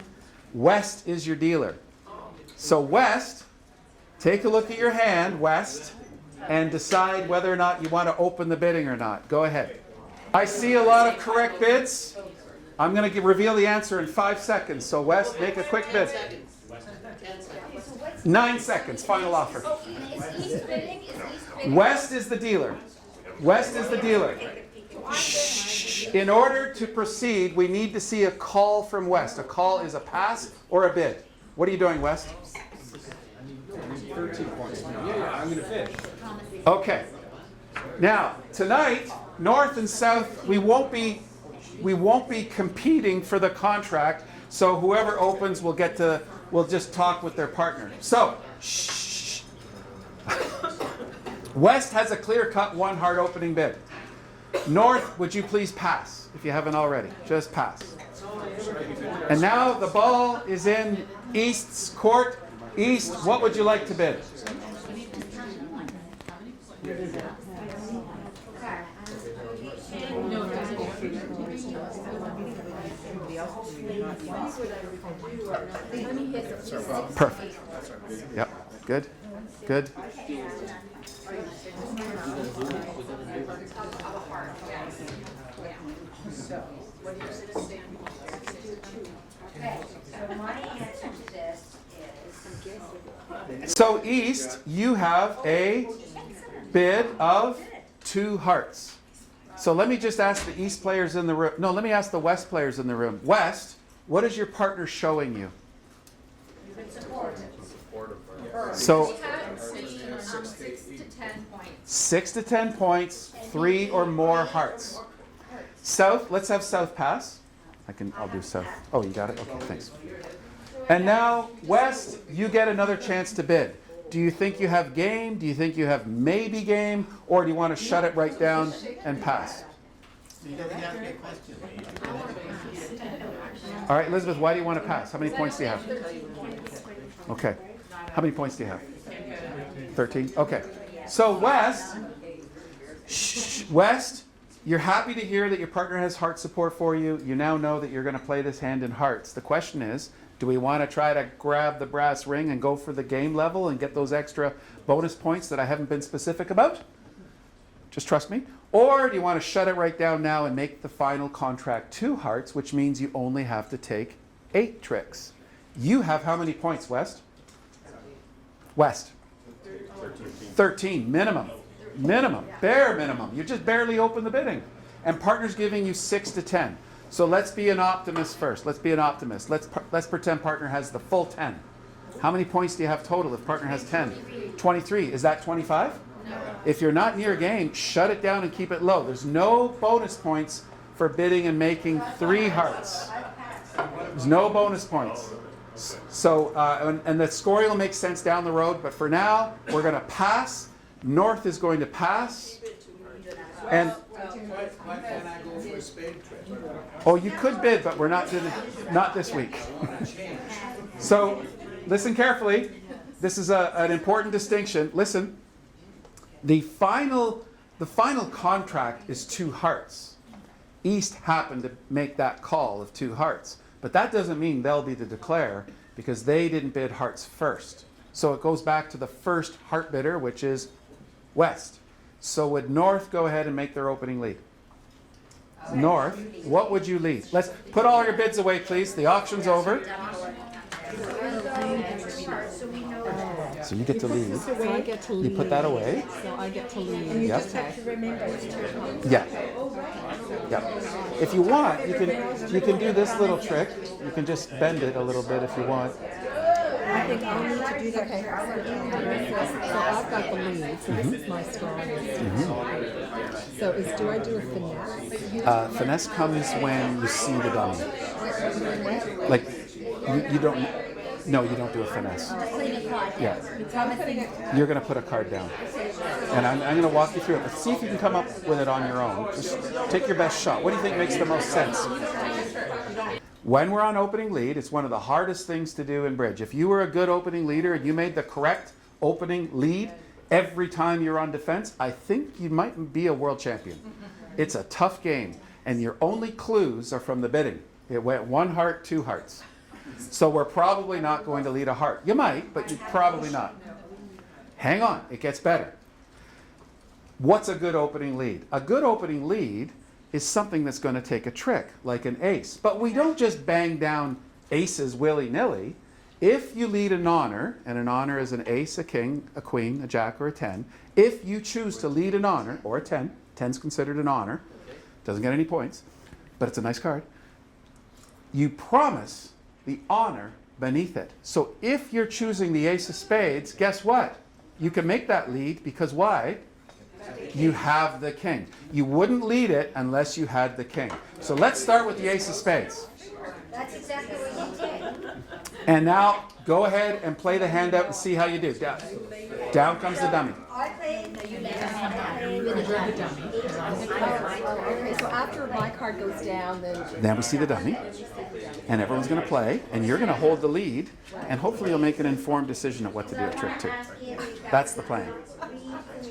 West is your dealer. So West, take a look at your hand, West, and decide whether or not you want to open the bidding or not. Go ahead. I see a lot of correct bids. I'm going to reveal the answer in 5 seconds. So West, make a quick bid. 9 seconds, final offer. Is East bidding? West is the dealer. West is the dealer. In order to proceed, we need to see a call from West. A call is a pass or a bid. What are you doing, West? 13 points. Yeah, I'm going to fish. Okay. Now, tonight, North and South, we won't be competing for the contract, so whoever opens will just talk with their partner. So, shh. West has a clear-cut 1 hard opening bid. North, would you please pass, if you haven't already? Just pass. And now the ball is in East's court. East, what would you like to bid? Everybody else is doing it, not you. Perfect. Yep. Good. Good. Okay, so my answer to this is, So East, you have a bid of 2 hearts. So let me just ask the East players in the room. No, let me ask the West players in the room. West, what is your partner showing you? So We have seen 6 to 10 points. 6 to 10 points, 3 or more hearts. South, let's have South pass. I'll do South. Oh, you got it? Okay, thanks. And now, West, you get another chance to bid. Do you think you have game? Do you think you have maybe game? Or do you want to shut it right down and pass? All right, Elizabeth, why do you want to pass? How many points do you have? Okay. How many points do you have? 13? Okay. So West, West, you're happy to hear that your partner has heart support for you. You now know that you're going to play this hand in hearts. The question is, do we want to try to grab the brass ring and go for the game level and get those extra bonus points that I haven't been specific about? Just trust me. Or do you want to shut it right down now and make the final contract 2 hearts, which means you only have to take 8 tricks? You have how many points, West? West? 13, minimum. Minimum, bare minimum. You just barely open the bidding. And partner's giving you 6 to 10. So let's be an optimist first. Let's be an optimist. Let's pretend partner has the full 10. How many points do you have total if partner has 10? 23. Is that 25? No. If you're not near game, shut it down and keep it low. There's no bonus points for bidding and making 3 hearts. There's no bonus points. So, and the scoring will make sense down the road, but for now, we're going to pass. North is going to pass. And Why can't I go for a spade trick? oh, you could bid, but we're not this week. So, listen carefully. This is an important distinction. Listen. The final contract is 2 hearts. East happened to make that call of 2 hearts. But that doesn't mean they'll be the declare because they didn't bid hearts first. So it goes back to the first heart bidder, which is West. So would North go ahead and make their opening lead? North, what would you lead? Let's put all your bids away, please. The auction's over. So you get to lead. So I get to lead. You put that away. So I get to lead. And you Yep. just have to remember it's 2 hearts. Yeah. Yeah. If you want, you can do this little trick. You can just bend it a little bit if you want. I think I'll need to do that. Okay. So I've got the lead. So this is my strongest. So do I do a finesse? Finesse comes when you see the dummy. Like you don't. No, you don't do a finesse. Yeah. You're going to put a card down. And I'm going to walk you through it. But see if you can come up with it on your own. Just take your best shot. What do you think makes the most sense? When we're on opening lead, it's one of the hardest things to do in bridge. If you were a good opening leader and you made the correct opening lead every time you're on defense, I think you might be a world champion. It's a tough game. And your only clues are from the bidding. It went 1 heart, 2 hearts. So we're probably not going to lead a heart. You might, but you're probably not. Hang on, it gets better. What's a good opening lead? A good opening lead is something that's going to take a trick, like an ace. But we don't just bang down aces willy-nilly. If you lead an honor, and an honor is an ace, a king, a queen, a jack, or a 10, if you choose to lead an honor, or a 10, 10's considered an honor, doesn't get any points, but it's a nice card, you promise the honor beneath it. So if you're choosing the ace of spades, guess what? You can make that lead because why? You have the king. You wouldn't lead it unless you had the king. So let's start with the ace of spades. That's exactly what you did. And now go ahead and play the hand out and see how you do. Down comes the dummy. I played, you Okay. So after my card goes down, Then we see the dummy. And everyone's going to play. And you're going to hold the lead. And hopefully you'll make an informed decision of what to do at trick 2. That's the plan.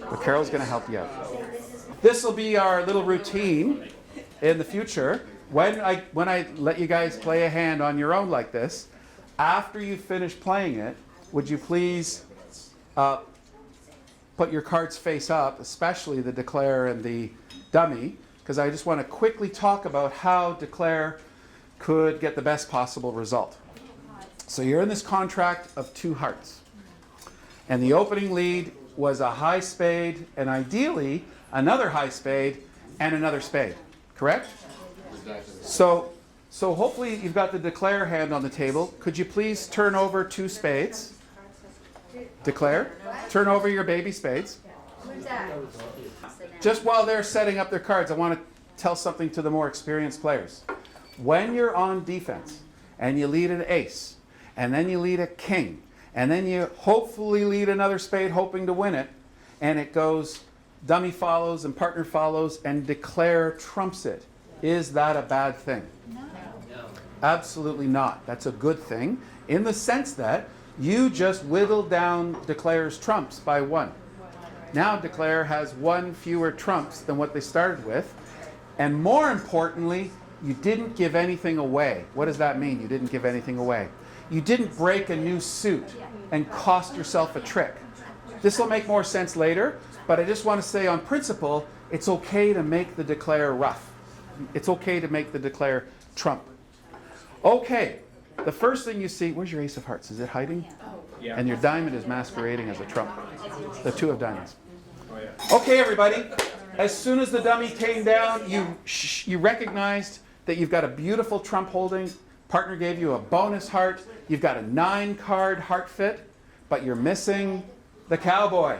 But Carol's going to help you out. This will be our little routine in the future. when I let you guys play a hand on your own like this, after you finish playing it, would you please put your cards face up, especially the declare and the dummy, because I just want to quickly talk about how declare could get the best possible result. So you're in this contract of 2 hearts. And the opening lead was a high spade, and ideally another high spade and another spade. Correct? So hopefully you've got the declare hand on the table. Could you please turn over 2 spades? Declare. Turn over your baby spades. Just while they're setting up their cards, I want to tell something to the more experienced players. When you're on defense and you lead an ace, and then you lead a king, and then you hopefully lead another spade hoping to win it, and it goes dummy follows and partner follows and declare trumps it. Is that a bad thing? No. Absolutely not. That's a good thing in the sense that you just whittled down declare's trumps by 1. Now declare has 1 fewer trumps than what they started with. And more importantly, you didn't give anything away. What does that mean, you didn't give anything away? You didn't break a new suit and cost yourself a trick. This will make more sense later, but I just want to say on principle, it's okay to make the declare rough. It's okay to make the declare trump. Okay, the first thing you see, where's your ace of hearts? Is it hiding? Yeah. And your diamond is masquerading as a trump. The 2 of diamonds. Okay, everybody. As soon as the dummy came down, you recognized that you've got a beautiful trump holding. Partner gave you a bonus heart. You've got a 9-card heart fit, but you're missing the cowboy.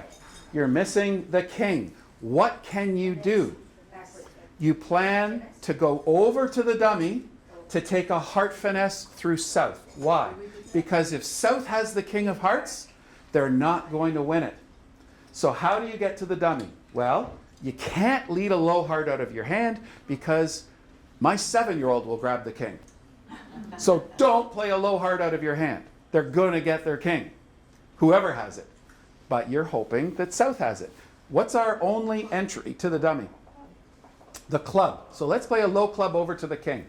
You're missing the king. What can you do? You plan to go over to the dummy to take a heart finesse through south. Why? Because if south has the king of hearts, they're not going to win it. So how do you get to the dummy? Well, you can't lead a low heart out of your hand because my 7-year-old will grab the king. So don't play a low heart out of your hand. They're going to get their king, whoever has it. But you're hoping that south has it. What's our only entry to the dummy? The club. So let's play a low club over to the king.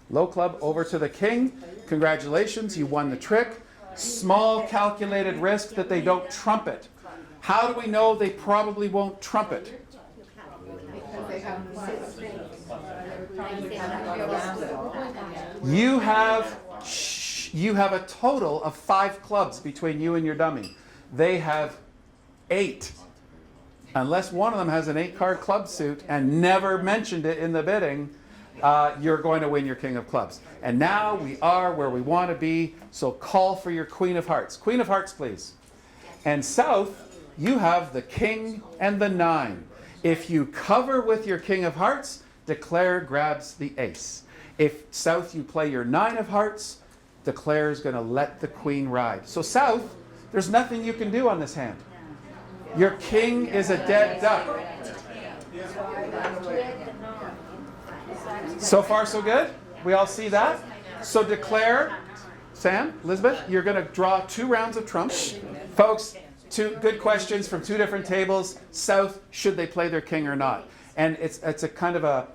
Low club over to the king. Congratulations, you won the trick. Small calculated risk that they don't trump it. How do we know they probably won't trump it? You have a total of 5 clubs between you and your dummy. They have 8. Unless one of them has an 8-card club suit and never mentioned it in the bidding, you're going to win your king of clubs. And now we are where we want to be, so call for your queen of hearts. Queen of hearts, please. And south, you have the king and the 9. If you cover with your king of hearts, declare grabs the ace. If south you play your 9 of hearts, declare is going to let the queen ride. So south, there's nothing you can do on this hand. Your king is a dead duck. So far, so good? We all see that? So declare, Sam, Elizabeth, you're going to draw 2 rounds of trumps. Folks, 2 good questions from 2 different tables. South, should they play their king or not? And it's a kind of a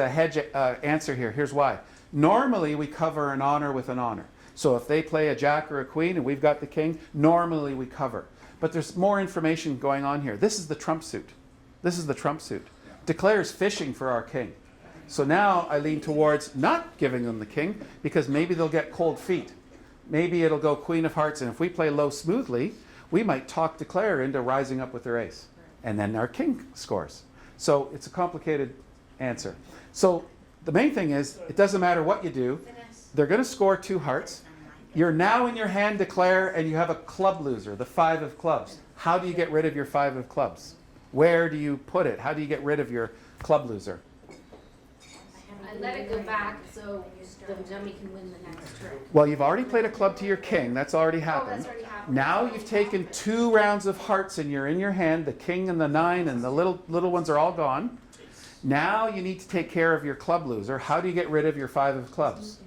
hedge answer here. Here's why. Normally, we cover an honor with an honor. So if they play a jack or a queen and we've got the king, normally we cover. But there's more information going on here. This is the trump suit. This is the trump suit. Declares fishing for our king. So now I lean towards not giving them the king because maybe they'll get cold feet. Maybe it'll go queen of hearts, and if we play low smoothly, we might talk declare into rising up with their ace. And then our king scores. So it's a complicated answer. So the main thing is, it doesn't matter what you do. They're going to score 2 hearts. You're now in your hand declare, and you have a club loser, the 5 of clubs. How do you get rid of your 5 of clubs? Where do you put it? How do you get rid of your club loser? I let it go back so the dummy can win the next trick. Well, you've already played a club to your king. That's already happened. That's already happened. Now you've taken 2 rounds of hearts, and you're in your hand. The king and the 9 and the little ones are all gone. Now you need to take care of your club loser. How do you get rid of your 5 of clubs?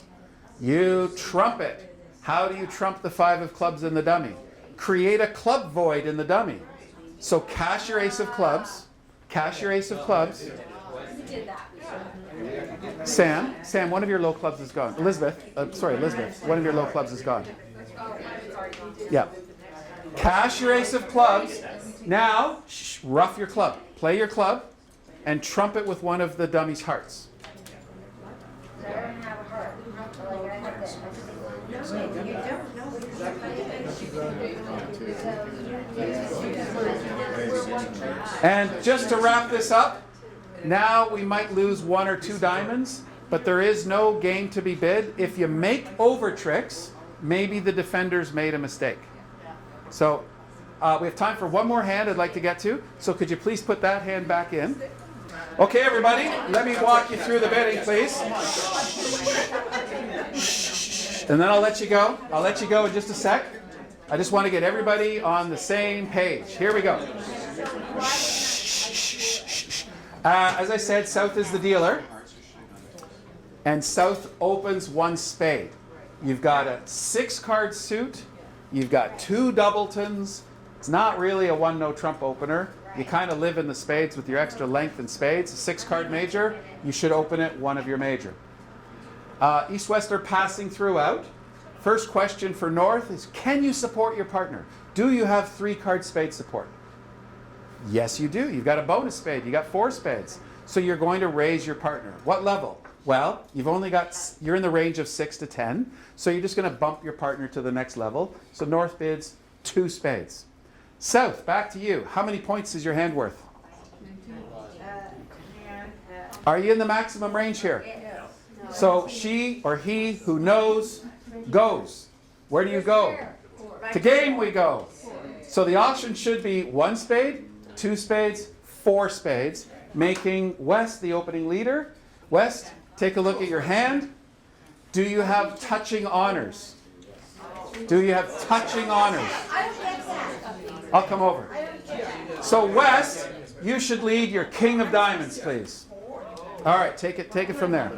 You trump it. How do you trump the 5 of clubs in the dummy? Create a club void in the dummy. So cash your ace of clubs. Cash your ace of clubs. did that. Sam, one of your low clubs is gone. Elizabeth, one of your low clubs is gone. Yeah. Cash your ace of clubs. Now, rough your club. Play your club and trump it with one of the dummy's hearts. I don't have a heart. Like I have this. And just to wrap this up, now we might lose 1 or 2 diamonds, but there is no game to be bid. If you make over tricks, maybe the defenders made a mistake. So we have time for one more hand I'd like to get to. So could you please put that hand back in? Okay, everybody, let me walk you through the bidding, please. And then I'll let you go. I'll let you go in just a sec. I just want to get everybody on the same page. Here we go. As I said, South is the dealer. And South opens 1 spade. You've got a 6-card suit. You've got 2 doubletons. It's not really a 1 no trump opener. You kind of live in the spades with your extra length in spades. A 6-card major, you should open it 1 of your major. East-West are passing throughout. First question for North is, can you support your partner? Do you have 3-card spade support? Yes, you do. You've got a bonus spade. You got 4 spades. So you're going to raise your partner. What level? Well, you're in the range of 6 to 10. So you're just going to bump your partner to the next level. So North bids 2 spades. South, back to you. How many points is your hand worth? Are you in the maximum range here? So she or he who knows goes. Where do you go? To game we go. So the auction should be 1 spade, 2 spades, 4 spades, making West the opening leader. West, take a look at your hand. Do you have touching honors? Do you have touching honors? I'll come over. So West, you should lead your king of diamonds, please. All right, take it from there.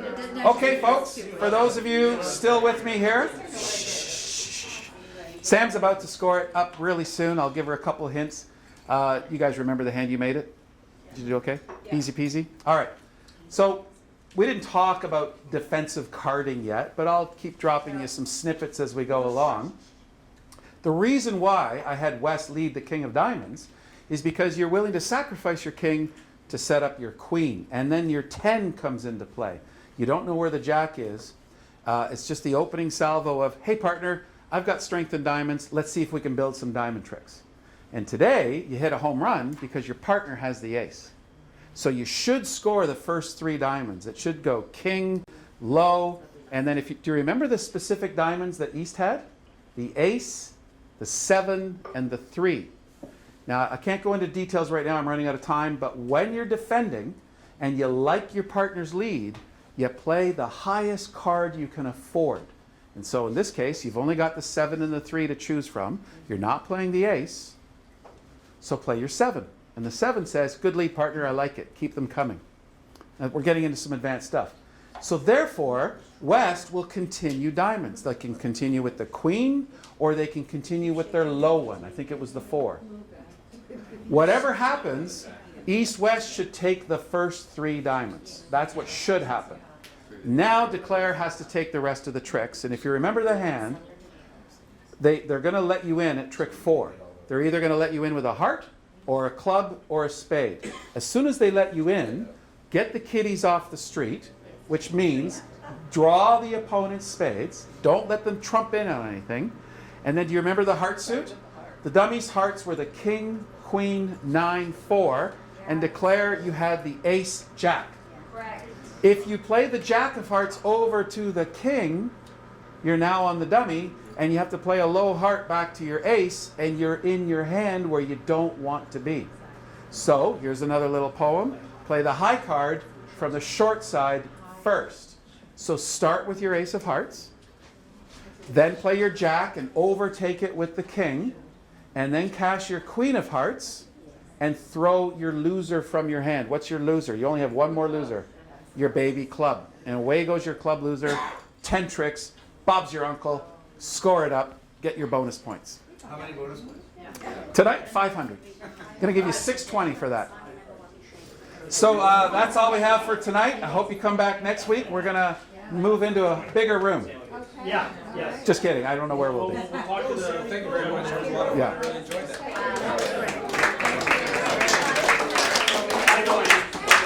Okay, folks, for those of you still with me here, Sam's about to score it up really soon. I'll give her a couple of hints. You guys remember the hand you made it? Did you do okay? Easy peasy? All right. So we didn't talk about defensive carding yet, but I'll keep dropping you some snippets as we go along. The reason why I had West lead the king of diamonds is because you're willing to sacrifice your king to set up your queen, and then your 10 comes into play. You don't know where the jack is. It's just the opening salvo of, hey partner, I've got strength in diamonds, let's see if we can build some diamond tricks. And today you hit a home run because your partner has the ace. So you should score the first 3 diamonds. It should go king, low, and then do you remember the specific diamonds that East had? The ace, the 7, and the 3. Now, I can't go into details right now, I'm running out of time, but when you're defending and you like your partner's lead, you play the highest card you can afford. And so in this case, you've only got the 7 and the 3 to choose from. You're not playing the ace, so play your 7. And the 7 says, good lead partner, I like it, keep them coming. And we're getting into some advanced stuff. So therefore, West will continue diamonds. They can continue with the queen, or they can continue with their low one. I think it was the 4. Whatever happens, East-West should take the first 3 diamonds. That's what should happen. Now Declare has to take the rest of the tricks. And if you remember the hand, they're going to let you in at trick 4. They're either going to let you in with a heart, or a club, or a spade. As soon as they let you in, get the kiddies off the street, which means draw the opponent's spades. Don't let them trump in on anything. And then do you remember the heart suit? The dummy's hearts were the king, queen, 9, 4, and Declare you had the ace, jack. If you play the jack of hearts over to the king, you're now on the dummy, and you have to play a low heart back to your ace, and you're in your hand where you don't want to be. So here's another little poem. Play the high card from the short side first. So start with your ace of hearts, then play your jack and overtake it with the king, and then cash your queen of hearts and throw your loser from your hand. What's your loser? You only have one more loser. Your baby club. And away goes your club loser. 10 tricks. Bob's your uncle. Score it up. Get your bonus points. How many bonus points? Tonight, 500. I'm going to give you 620 for that. So that's all we have for tonight. I hope you come back next week. We're going to move into a bigger room. Yeah, yes. Just kidding. I don't know where we'll be. We'll talk to the. Thank you very much. It was a lot of fun. Yeah. I really enjoyed that.